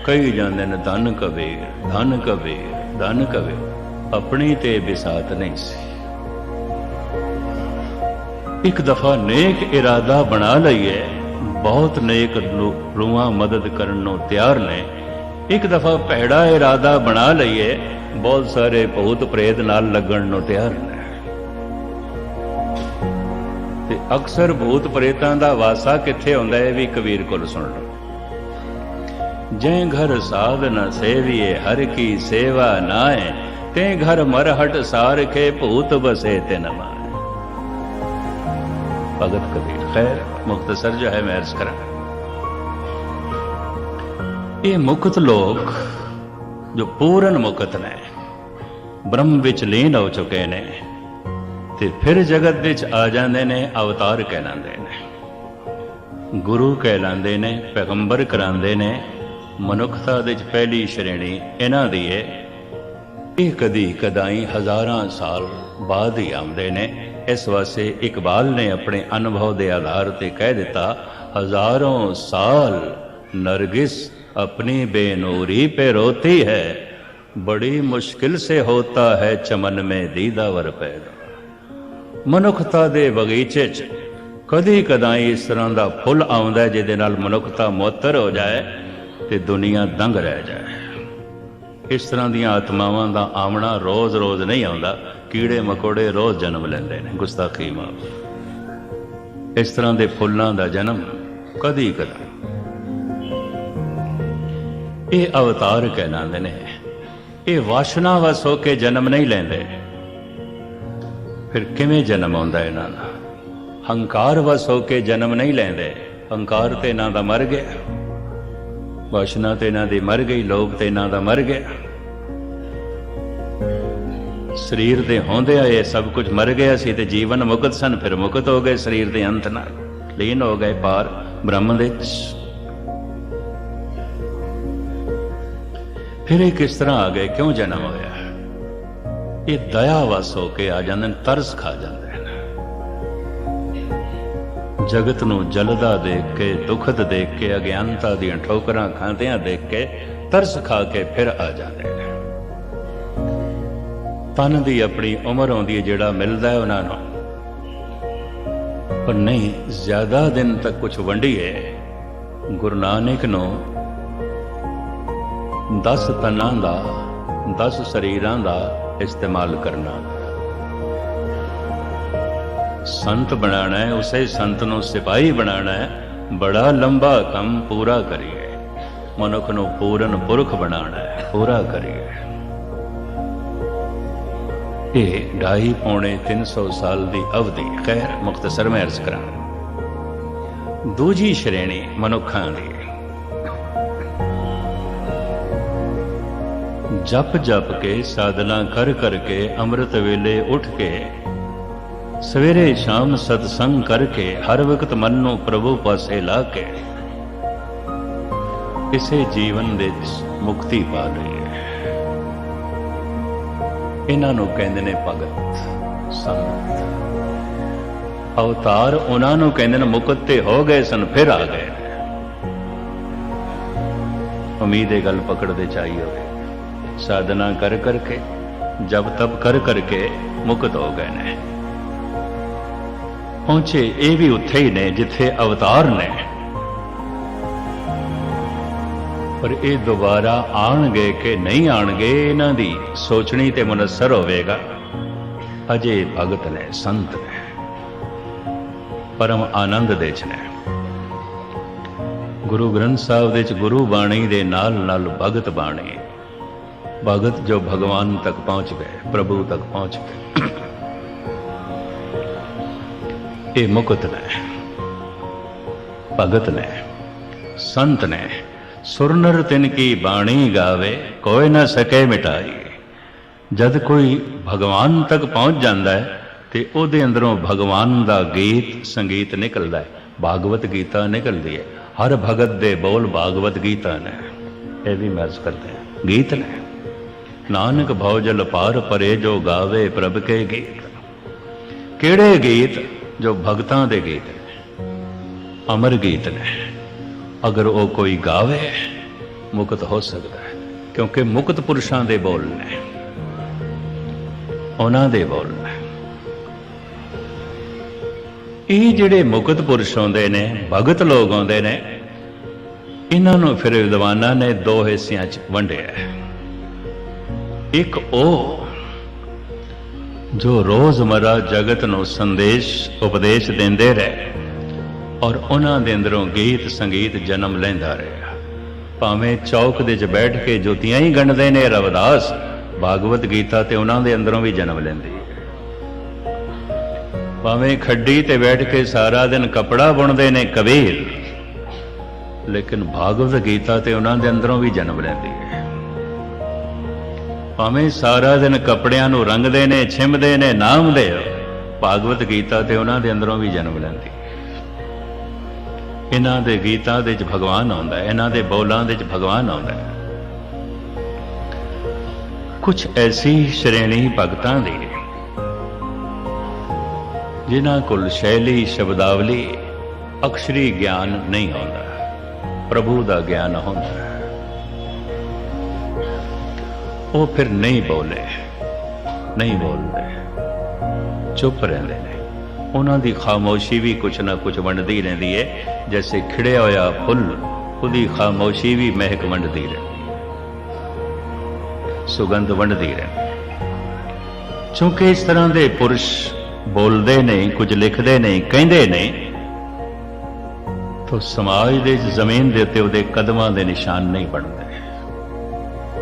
कई जाते ने धन कबीर, धन कबीर, धन कबीर, अपनी ते बिसात नहीं सी। एक दफा नेक इरादा बना लईए, बहुत नेक रूहां मदद करने तैयार ने। एक दफा भैड़ा इरादा बना लईए, बहुत सारे भूत प्रेत नाल लगन नूं तैयार ने। ते अक्सर भूत प्रेतां दा वासा कित्थे हुंदा है भी कबीर कोल सुन लो। जै घर साध न सेविए, हर की सेवा नाए, ते घर मरहट सार के भूत बसे ते न माए। भगत कबीर। खैर मुख्तसर जो है मैं अर्ज करा, ये मुक्त लोग जो पूर्ण मुक्त ने, ब्रह्म विच लीन हो चुके ने, ते फिर जगत विच आ जाते ने, अवतार कहलाते ने, गुरु कहलाते ने, पैगंबर कराते ने। मनुखता दे पहली श्रेणी इन्हां दी है। ये कदी कदाई हज़ारां साल बाद ही आउंदे ने। इस वास्ते इकबाल ने अपने अनुभव के आधार पर कह दिता, हज़ारों साल नरगिस अपनी बेनूरी पे रोती है, बड़ी मुश्किल से होता है चमन में दीदावर पैदा। मनुखता दे बगीचे च कदी कदाई इस तरह का फुल आउंदा जिहदे नाल मनुखता मुअत्तर हो जाए ते दुनिया दंग रह जाए। इस तरह दी आत्मावां दा आमना रोज़ रोज़ नहीं आउंदा, कीड़े मकोड़े रोज़ जन्म लैंदे ने, गुस्ताखी माफ। इस तरह के फुल्लां दा जन्म कदी कदा। ये अवतार कहलांदे ने, ये वासना वस होके जन्म नहीं लेंदे। फिर किवें जन्म आउंदा इन्हां दा? हंकार वस होके जन्म नहीं लेंदे। हंकार ते इन्हां दा मर गया, वासना ते इन्हां दी मर गई, लोभ ते इन्हां दा मर गया। शरीर दे होंदे ये सब कुछ मर गया सी ते जीवन मुक्त सन, फिर मुक्त हो गए शरीर दे अंत नाल, लीन हो गए पार ब्रह्म दे। फिर ये किस तरह आ गए, क्यों जन्म होया? ये दया वस होके आ जांदे, तरस खा जांदे ने। जगत नूं जलदा देख के, दुखद देख के, अज्ञानता दीयां ठोकरां खांदियां देख के तरस खा के फिर आ जांदे ने। तन दी अपनी उम्र आउंदी है, जिहड़ा मिलदा है उन्हां नूं, पर नहीं ज्यादा दिन तक कुछ वंडीए। गुरु नानक नूं 10 तनां दा 10 शरीरां दा इस्तेमाल करना। संत बनाना है, उसे संत नूं सिपाही बनाना है, बड़ा लंबा काम पूरा करिए। मनुख नूं पूरन पुरख बनाना है, पूरा करिए। ये 250-300 साल की अवधि, खैर मुख्तसर में अर्ज करा। दूजी श्रेणी मनुखां दी, जप जप के, साधना कर करके, अमृत वेले उठ के, सवेरे शाम सत्संग करके, हर वक्त मन नूं प्रभु पासे ला के इसे जीवन दे मुक्ति पा लई। इन्हां नूं कहंदे ने भगत संत। अवतार उन्हां नूं कहंदे ने मुकत ते हो गए सन, फिर आ गए। उम्मीद है गल पकड़ते चाहिए होवे। साधना कर करके, जब तब कर करके मुक्त हो गए ने। पहुंचे ये भी उत्थे ही ने जिथे अवतार ने, पर ये दोबारा आणगे कि नहीं आणगे, इन्हां दी सोचनी ते मुनसर होवेगा। अजे भगत ने, संत ने, परम आनंद दे च ने। गुरु ग्रंथ साहिब दे च गुरु बाणी दे नाल नाल भगत बाणी, भगत जो भगवान तक पहुंच गए, प्रभु तक पहुंच गए, ये मुकुत ने, भगत ने, संत ने। सुरनर तिनकी बाणी गावे, कोई ना सके मिटाई। जद कोई भगवान तक पहुंच जाता है तो उहदे अंदरों भगवान का गीत संगीत निकलता है, भागवत गीता निकलती है। हर भगत दे बोल भागवत गीता ने, यह भी महसूस करते हैं, गीत ने। नानक भौजल पार परे जो गावे प्रभ के गीत। केड़े गीत? जो भगतां दे गीत ने, अमर गीत ने। अगर वो कोई गावे मुक्त हो सकता है, क्योंकि मुक्त पुरुषां दे बोल ने, उन्हां दे बोल ने। ये जिहड़े मुक्त पुरुष आउंदे ने, भगत लोग आउंदे ने, इन्हां नूं फिर विद्वानां ने दो हिस्सियां च वंडिया। एक ओ जो रोजमर्रा जगत नूं संदेश उपदेश देंदे रहे और उन्हां दे अंदरों गीत संगीत जन्म लैंदा रहा। भावें चौक दे च बैठ के जुतियां ही गंढदे ने रविदास, भागवत गीता ते उन्हां दे अंदरों भी जन्म लैंदी है। भावें खड्डी ते बैठ के सारा दिन कपड़ा बुनदे ने कबीर, लेकिन भागवत गीता ते उन्हां दे अंदरों भी जन्म लैंदी है। भावें सारा दिन कपड़ियां नूं रंगदे ने, छिमदे ने, नाम दे, भागवत गीता ते उन्हां दे अंदरों भी जन्म लैंदी। इन्हां दे गीतां दे च भगवान आउंदा है, इन्हां दे बोलां दे च भगवान आउंदा है। कुछ ऐसी श्रेणी भगतां दी जिन्हां कोल शैली शब्दावली अक्षरी ज्ञान नहीं होंदा, प्रभु दा ज्ञान होंदा है। वो फिर नहीं बोले, नहीं बोलते, चुप रहते हैं। उन्हों की खामोशी भी कुछ ना कुछ वंडती रहती है, जैसे खिड़िया होया फुल उसकी खामोशी भी महक वंडती रहती है, सुगंध वंडती रहती। चूंकि इस तरह के पुरुष बोलते नहीं, कुछ लिखते नहीं, कहते नहीं, तो समाज के जमीन के उत्ते उहदे कदमां दे निशान नहीं बनते।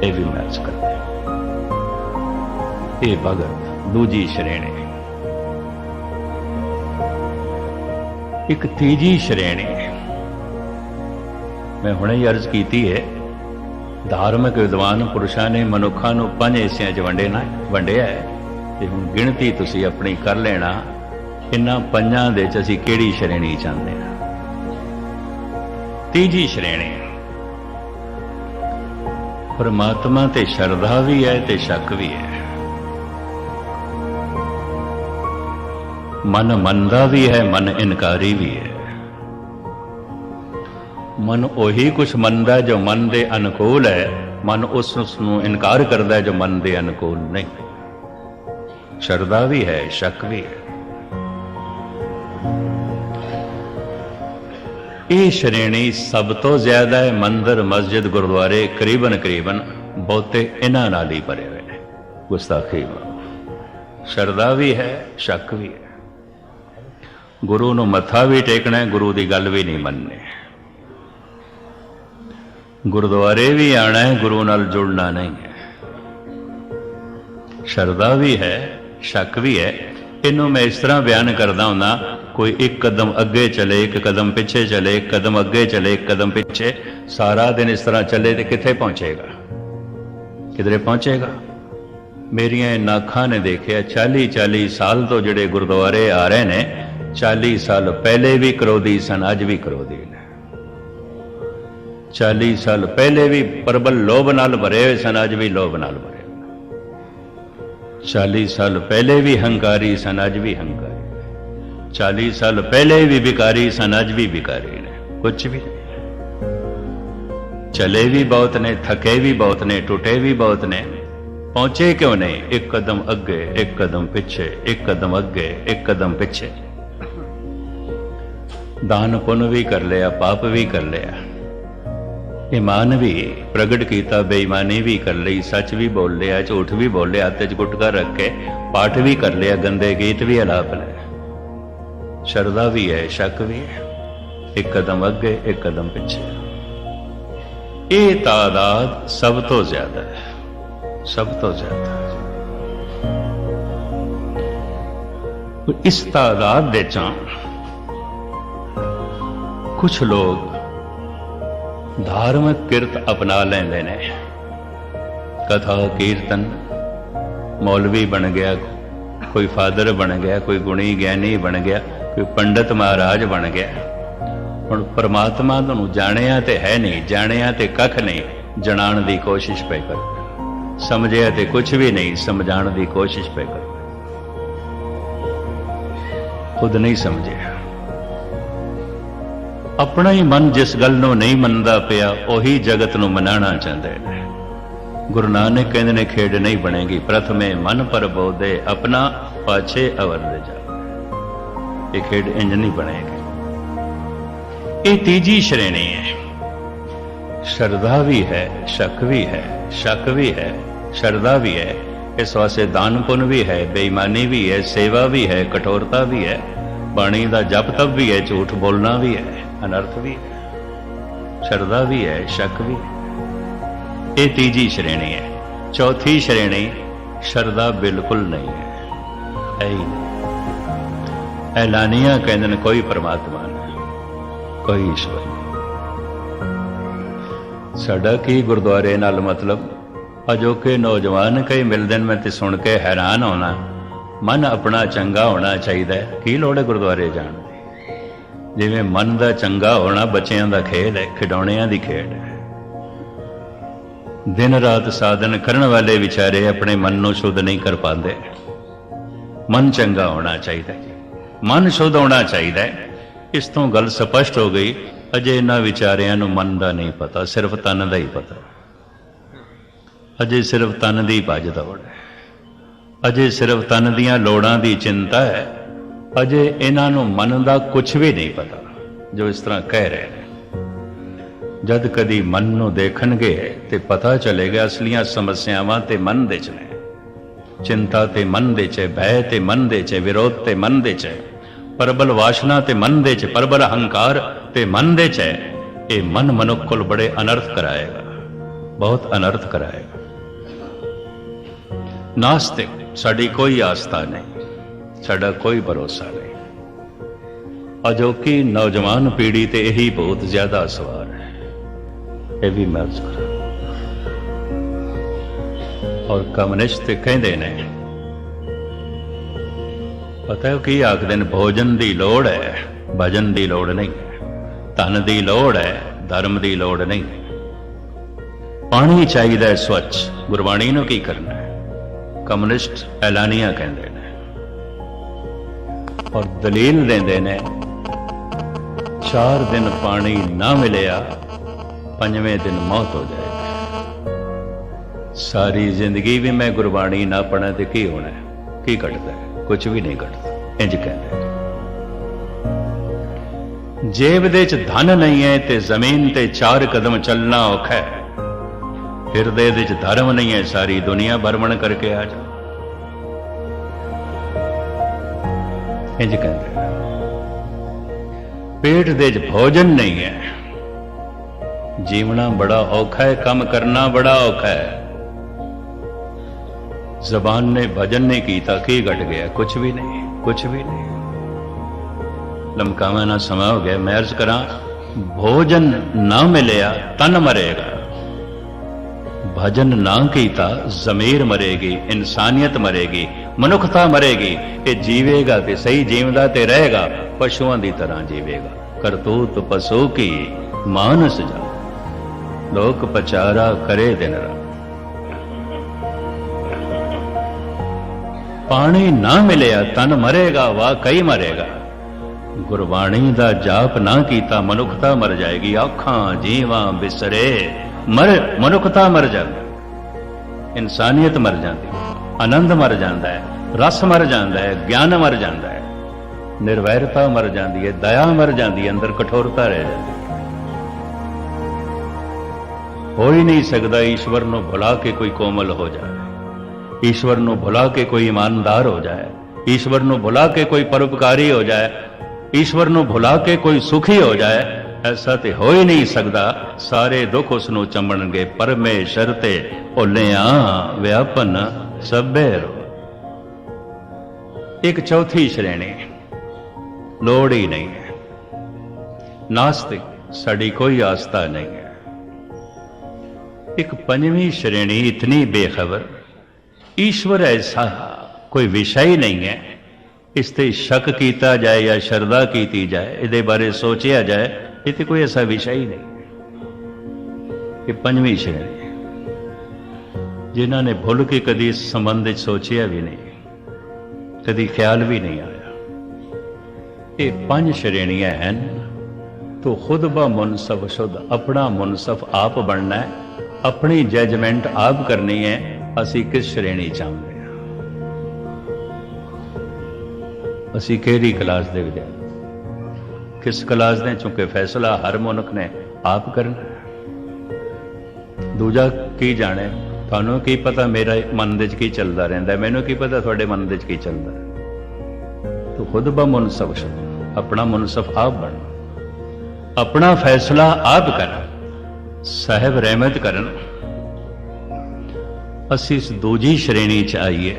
ये भी मैच करते। ये भगत दूजी श्रेणी। एक तीजी श्रेणी मैं हुणे ही अर्ज की है, धार्मिक विद्वान पुरुषों ने मनुखा नूं 5 हिस्सियां च वंडिया है, ते हुण गिणती तुसीं अपनी कर लेना, इन्हां 5 दे च असीं किहड़ी श्रेणी चाहुंदे हां। तीजी श्रेणी परमात्मा ते शरधा भी है ते शक भी है, मन मनदा भी है, मन इनकारी भी है। मन उही कुछ मनदा जो मन दे अनुकूल है, मन उसनूं इनकार करता है जो मन दे अनुकूल नहीं। शरधा भी है, शक भी है। ये श्रेणी सब तो ज्यादा है मंदिर मस्जिद गुरुद्वारे करीबन बहुते इन्हां नाल ही भरे हुए, गुस्ताखी। शरधा भी है, शक भी है। गुरु नूं मत्था भी टेकना है, गुरु की गल भी नहीं मननी। गुरुद्वारे भी आना है, गुरु नाल जुड़ना नहीं है। शरधा भी है, शक भी है। इनू मैं इस तरह बयान करता हूं, कोई एक कदम अगे चले, एक कदम पिछे चले, एक कदम अगे चले, एक कदम पिछे, सारा दिन इस तरह चले तो किथे पहुंचेगा? किधरे पहुंचेगा? मेरिया नाखा ने देखिया 40-40 साल तो जिहड़े गुरुद्वारे आ रहे ने, 40 साल पहले भी क्रोधी सन, अज भी क्रोधी ने। 40 साल पहले भी प्रबल लोभ नाल भरे हुए सन, अज भी लोभ नाल भरे। 40 साल पहले भी हंकारी सन, अज भी हंकारी। 40 साल पहले भी भिकारी सन, अज भी भिकारी ने। कुछ भी चले भी बहुत ने, थके भी बहुत ने, टूटे भी बहुत ने, पहुंचे क्यों नहीं? एक कदम अगे, एक कदम पीछे, एक कदम अगे, एक कदम पीछे। दान पुण्य भी कर लिया, पाप भी कर लिया, ईमान भी प्रगट किया, बेईमानी भी कर ली, सच भी बोल लिया, झूठ भी बोल लिया, हाथ च गुटका रख के पाठ भी कर लिया, गंदे गीत भी अलाप लिया। शरधा भी है, शक भी है। एक कदम अगे, एक कदम पीछे। ये तादाद सब तो ज्यादा है, सब तो ज्यादा है। इस तादाद दे च कुछ लोग धार्मिक किरत अपना लेंदे ने, कथा कीर्तन, मौलवी बन गया, कोई फादर बन गया, कोई गुणी ज्ञानी बन गया, कोई पंडित महाराज बन गया। हुण परमात्मा तुहानूं जाणिया ते है नहीं, जाणिया ते कख नहीं, जणाण दी कोशिश पे कर, समझिया ते कुछ भी नहीं, समझाण दी कोशिश पे कर, खुद नहीं समझिया। अपना ही मन जिस गल नूं नहीं मनदा पिया, उही जगत नूं मनाना चाहते हैं। गुरु नानक कहते ने, खेड नहीं बनेगी, प्रथमे मन पर बोधे, अपना पाछे अवर ले जा। ये खेड इंज नहीं बनेगी। ये तीजी श्रेणी है। श्रद्धा भी है, शक भी है, शक भी है, श्रद्धा भी है। इस वास्ते दान पुण्य भी है, बेईमानी भी है, सेवा भी है, कठोरता भी है, बाणी का जप तप भी है, झूठ बोलना भी है, अनर्थ भी है, श्रद्धा भी है, शक भी है। ये तीजी श्रेणी है। चौथी श्रेणी श्रद्धा बिल्कुल नहीं है, है ही नहीं। ऐलानिया कहते हैं कोई परमात्मा नहीं, कोई ईश्वर नहीं। साडा की गुरुद्वारे नाल मतलब, अजोके नौजवान कई मिलते हैं, मैं तो सुन के हैरान होना। मन अपना चंगा होना चाहिए, की लोड़ है गुरुद्वारे जाने की? जिवें मन का चंगा होना बच्चों का खेल है, खिडौणियां की खेड है। दिन रात साधन करने वाले विचारे अपने मन को शुद्ध नहीं कर पाते। मन चंगा होना चाहिए, मन शुद्ध होना चाहिए। इस तो गल स्पष्ट हो गई। अजे इन्हां विचारियां नूं मन का नहीं पता, सिर्फ तन का ही पता। अजे सिर्फ तन की भज दौड़ है, अजे सिर्फ तन दियां लोड़ां दी चिंता है, अजे इन्हों मन का कुछ भी नहीं पता जो इस तरह कह रहे हैं। जद कदी मन नूं देखणगे ते पता चलेगा असलियां समस्यावां ते मन दे च ने। चिंता ते मन दे च, भय ते मन दे च, विरोध ते मन दे च, प्रबल वासना ते मन दे च, प्रबल अहंकार ते मन दे च। ये मन मनुख को बड़े अनर्थ कराएगा, बहुत अनर्थ कराएगा। नास्तिक साड़ी कोई आस्था नहीं, साड़ा कोई भरोसा नहीं। अजोकी नौजवान पीढ़ी ते यही बहुत ज्यादा सवार है, ये भी मैं अर्ज करा। और कम्युनिस्ट कहते ने, पता है की आखदे ने, भोजन की लोड़ है, भजन की लोड़ नहीं है, धन की लोड़ है, धर्म की लोड़ नहीं है। पानी चाहिए स्वच्छ, गुरबाणी नूं की करना है, कम्युनिस्ट ऐलानिया कहते हैं। और दलील देंदे ने, 4 दिन पानी ना मिलिया, 5वें दिन मौत हो जाएगी। सारी जिंदगी भी मैं गुरबाणी ना पढ़ा तो की होना है, की घटता है? कुछ भी नहीं घटता। इंज कहते जेब दे च धन नहीं है ते जमीन ते 4 कदम चलना औखा है, हिरदे दे च धर्म नहीं है, सारी दुनिया भ्रमण करके आ जा। इंज कहते पेट दे च भोजन नहीं है, जीवना बड़ा औखा है, काम करना बड़ा औखा है। जबान ने भजन नहीं किया, की घट गया? कुछ भी नहीं, कुछ भी नहीं। लमकावा ना समा हो गया, मैं अर्ज करा, भोजन ना मिलया तन मरेगा, भजन ना किया जमीर मरेगी, इंसानियत मरेगी, मनुखता मरेगी। ये जीवेगा ते सही, जीवदा ते रहेगा, पशुओं की तरह जीवेगा। करतूत पशु की मानस जा, लोक पचारा करे दिन रात। पानी ना मिलिया तन मरेगा, वाकई मरेगा। गुरबाणी दा जाप ना कीता, मनुखता मर जाएगी। आखां जीवां बिसरे, मनुखता मर जाती, इंसानियत मर जाती, आनंद मर जाता है, रस मर जाता है, ज्ञान मर जाता है, निर्वैरता मर जाती है, दया मर जाती है, अंदर कठोरता रह जाती है। हो ही नहीं सकता ईश्वर नूं भुला के कोई कोमल हो जाए, ईश्वर नूं भुला के कोई ईमानदार हो जाए, ईश्वर नूं भुला के कोई परोपकारी हो जाए, ईश्वर नूं भुला के कोई सुखी हो जाए। ऐसा तो हो ही नहीं सकता। सारे दुख उसनूं चंबणगे, परमेश्वर ते भुलिया व्यापन सभे रो। एक चौथी श्रेणी, लोड़ ही नहीं है, नास्तिक, साड़ी कोई आस्था नहीं है। एक 5वीं श्रेणी इतनी बेखबर, ईश्वर ऐसा कोई विषय ही नहीं है, इस ते शक किया जाए या श्रद्धा की जाए, इहदे बारे सोचा जाए, ये तो कोई ऐसा विषय ही नहीं। ये 5वीं श्रेणी, जिन्होंने भुल के कभी इस संबंध सोचा भी नहीं, कभी ख्याल भी नहीं आया। ये 5 श्रेणियां हैं। तो खुद ब मुनसफ शुद्ध, अपना मुनसफ आप बनना है, अपनी जजमेंट आप करनी है। असी किस श्रेणी चाहते हैं, असी केड़ी क्लास दे विद्यार्थी, किस क्लास ने? चूंकि फैसला हर मनुख ने आप करना है। दूजा की जाने, थानू की पता मेरा मन दे की चलता रहिंदा, मैनू की पता थोड़े मन दे की चलता है। तो खुद ब मुनसफ शुद्ध, अपना मुनसफ आप बनना, अपना फैसला आप करना, साहिब रहमत करन। असी इस दूजी श्रेणी च आईए।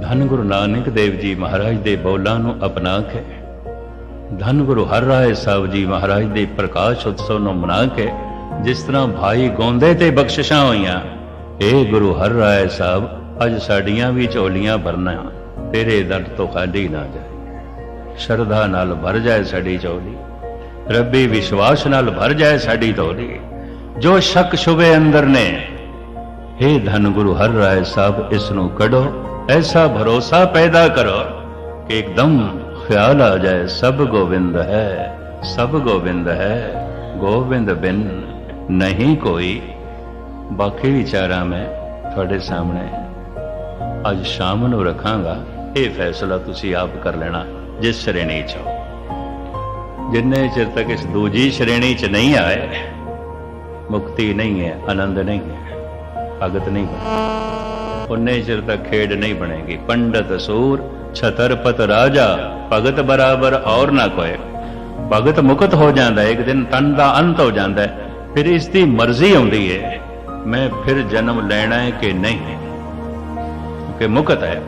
धन गुरु नानक देव जी महाराज दे बोलां नूं अपना के, धन गुरु हर राय साहब जी महाराज दे प्रकाश उत्सव नूं मना के, जिस तरह भाई गौंदे ते बख्शिशां होईयां, ए गुरु हर राय साहब अज साडियां भी झोलियां भरना, तेरे दर तो खाली ना जाए। शरधा नाल भर जाए साडी झोली, रब्बी विश्वास नाल भर जाए साडी झोली। जो शक शुबे अंदर ने, हे धन गुरु हर राय साहब इसनू कढ़ो, ऐसा भरोसा पैदा करो कि एकदम ख्याल आ जाए सब गोविंद है, सब गोविंद है, गोविंद बिन नहीं कोई ਬਾਕੀ ਵਿਚਾਰਾਂ ਮੈਂ ਤੁਹਾਡੇ ਸਾਹਮਣੇ ਅੱਜ ਸ਼ਾਮ ਨੂੰ ਰੱਖਾਂਗਾ। ਇਹ ਫੈਸਲਾ ਤੁਸੀਂ ਆਪ ਕਰ ਲੈਣਾ ਜਿਸ ਸ਼੍ਰੇਣੀ 'ਚ ਹੋ। ਜਿੰਨੇ ਚਿਰ ਤੱਕ ਇਸ ਦੂਜੀ ਸ਼੍ਰੇਣੀ 'ਚ ਨਹੀਂ ਆਏ, ਮੁਕਤੀ ਨਹੀਂ ਹੈ, ਆਨੰਦ ਨਹੀਂ ਹੈ, ਭਗਤ ਨਹੀਂ ਬਣੇ। ਉਨੇ ਚਿਰ ਤੱਕ ਖੇਡ ਨਹੀਂ ਬਣੇਗੀ। ਪੰਡਤ ਸੂਰ ਛਤਰਪਤ ਰਾਜਾ, ਭਗਤ ਬਰਾਬਰ ਔਰ ਨਾ ਕੋਏ। ਭਗਤ ਮੁਕਤ ਹੋ ਜਾਂਦਾ ਹੈ, ਇੱਕ ਦਿਨ ਤਨ ਦਾ ਅੰਤ ਹੋ ਜਾਂਦਾ ਹੈ, ਫਿਰ ਇਸ ਦੀ ਮਰਜ਼ੀ ਆਉਂਦੀ ਹੈ ਮੈਂ ਫਿਰ ਜਨਮ ਲੈਣਾ ਹੈ ਕਿ ਨਹੀਂ, ਕਿ ਮੁਕਤ ਹੈ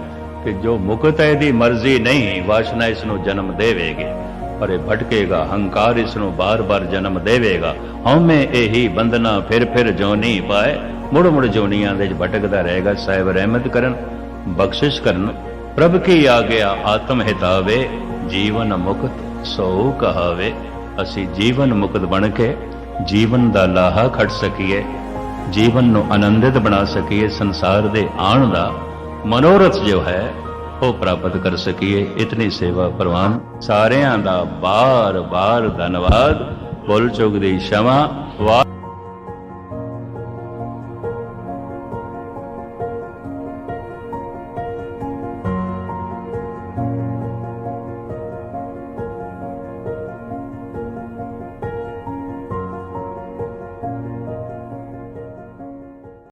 ਕਿ ਜੋ ਮੁਕਤ ਹੈ ਦੀ ਮਰਜ਼ੀ ਨਹੀਂ, ਵਾਸ਼ਨਾ ਇਸ ਨੂੰ ਜਨਮ ਦੇਵੇਗੀ ਪਰ ਇਹ ਭਟਕੇਗਾ, ਹੰਕਾਰ ਇਸ ਨੂੰ ਬਾਰ-ਬਾਰ ਜਨਮ ਦੇਵੇਗਾ। ਹਉਮੈ ਇਹੀ ਬੰਧਨਾ ਫਿਰ ਜੋਨੀ ਪਾਏ, ਮੁੜ ਜੋਨੀਆਂ ਦੇ ਵਿੱਚ ਭਟਕਦਾ ਰਹੇਗਾ। ਸਾਹਿਬ ਰਹਿਮਤ ਕਰਨ, ਬਖਸ਼ਿਸ਼ ਕਰਨ। ਪ੍ਰਭ ਕੀ ਆਗਿਆ ਆਤਮ ਹਿਤਾਵੇ, ਜੀਵਨ ਮੁਕਤ ਸੋ ਕਹਾਵੇ। ਅਸੀਂ ਜੀਵਨ ਮੁਕਤ ਬਣ ਕੇ ਜੀਵਨ ਦਾ ਲਾਹਾ ਖੱਟ ਸਕੀਏ, ਜੀਵਨ ਨੂੰ ਆਨੰਦਿਤ ਬਣਾ ਸਕੀਏ, ਸੰਸਾਰ ਦੇ ਆਉਣ ਦਾ ਮਨੋਰਥ ਜੋ ਹੈ ਉਹ ਪ੍ਰਾਪਤ ਕਰ ਸਕੀਏ। ਇਤਨੀ ਸੇਵਾ ਪ੍ਰਵਾਨ। ਸਾਰਿਆਂ ਦਾ ਬਾਰ-ਬਾਰ ਧੰਨਵਾਦ। ਭੁੱਲ ਚੁੱਕ ਦੀ क्षमा।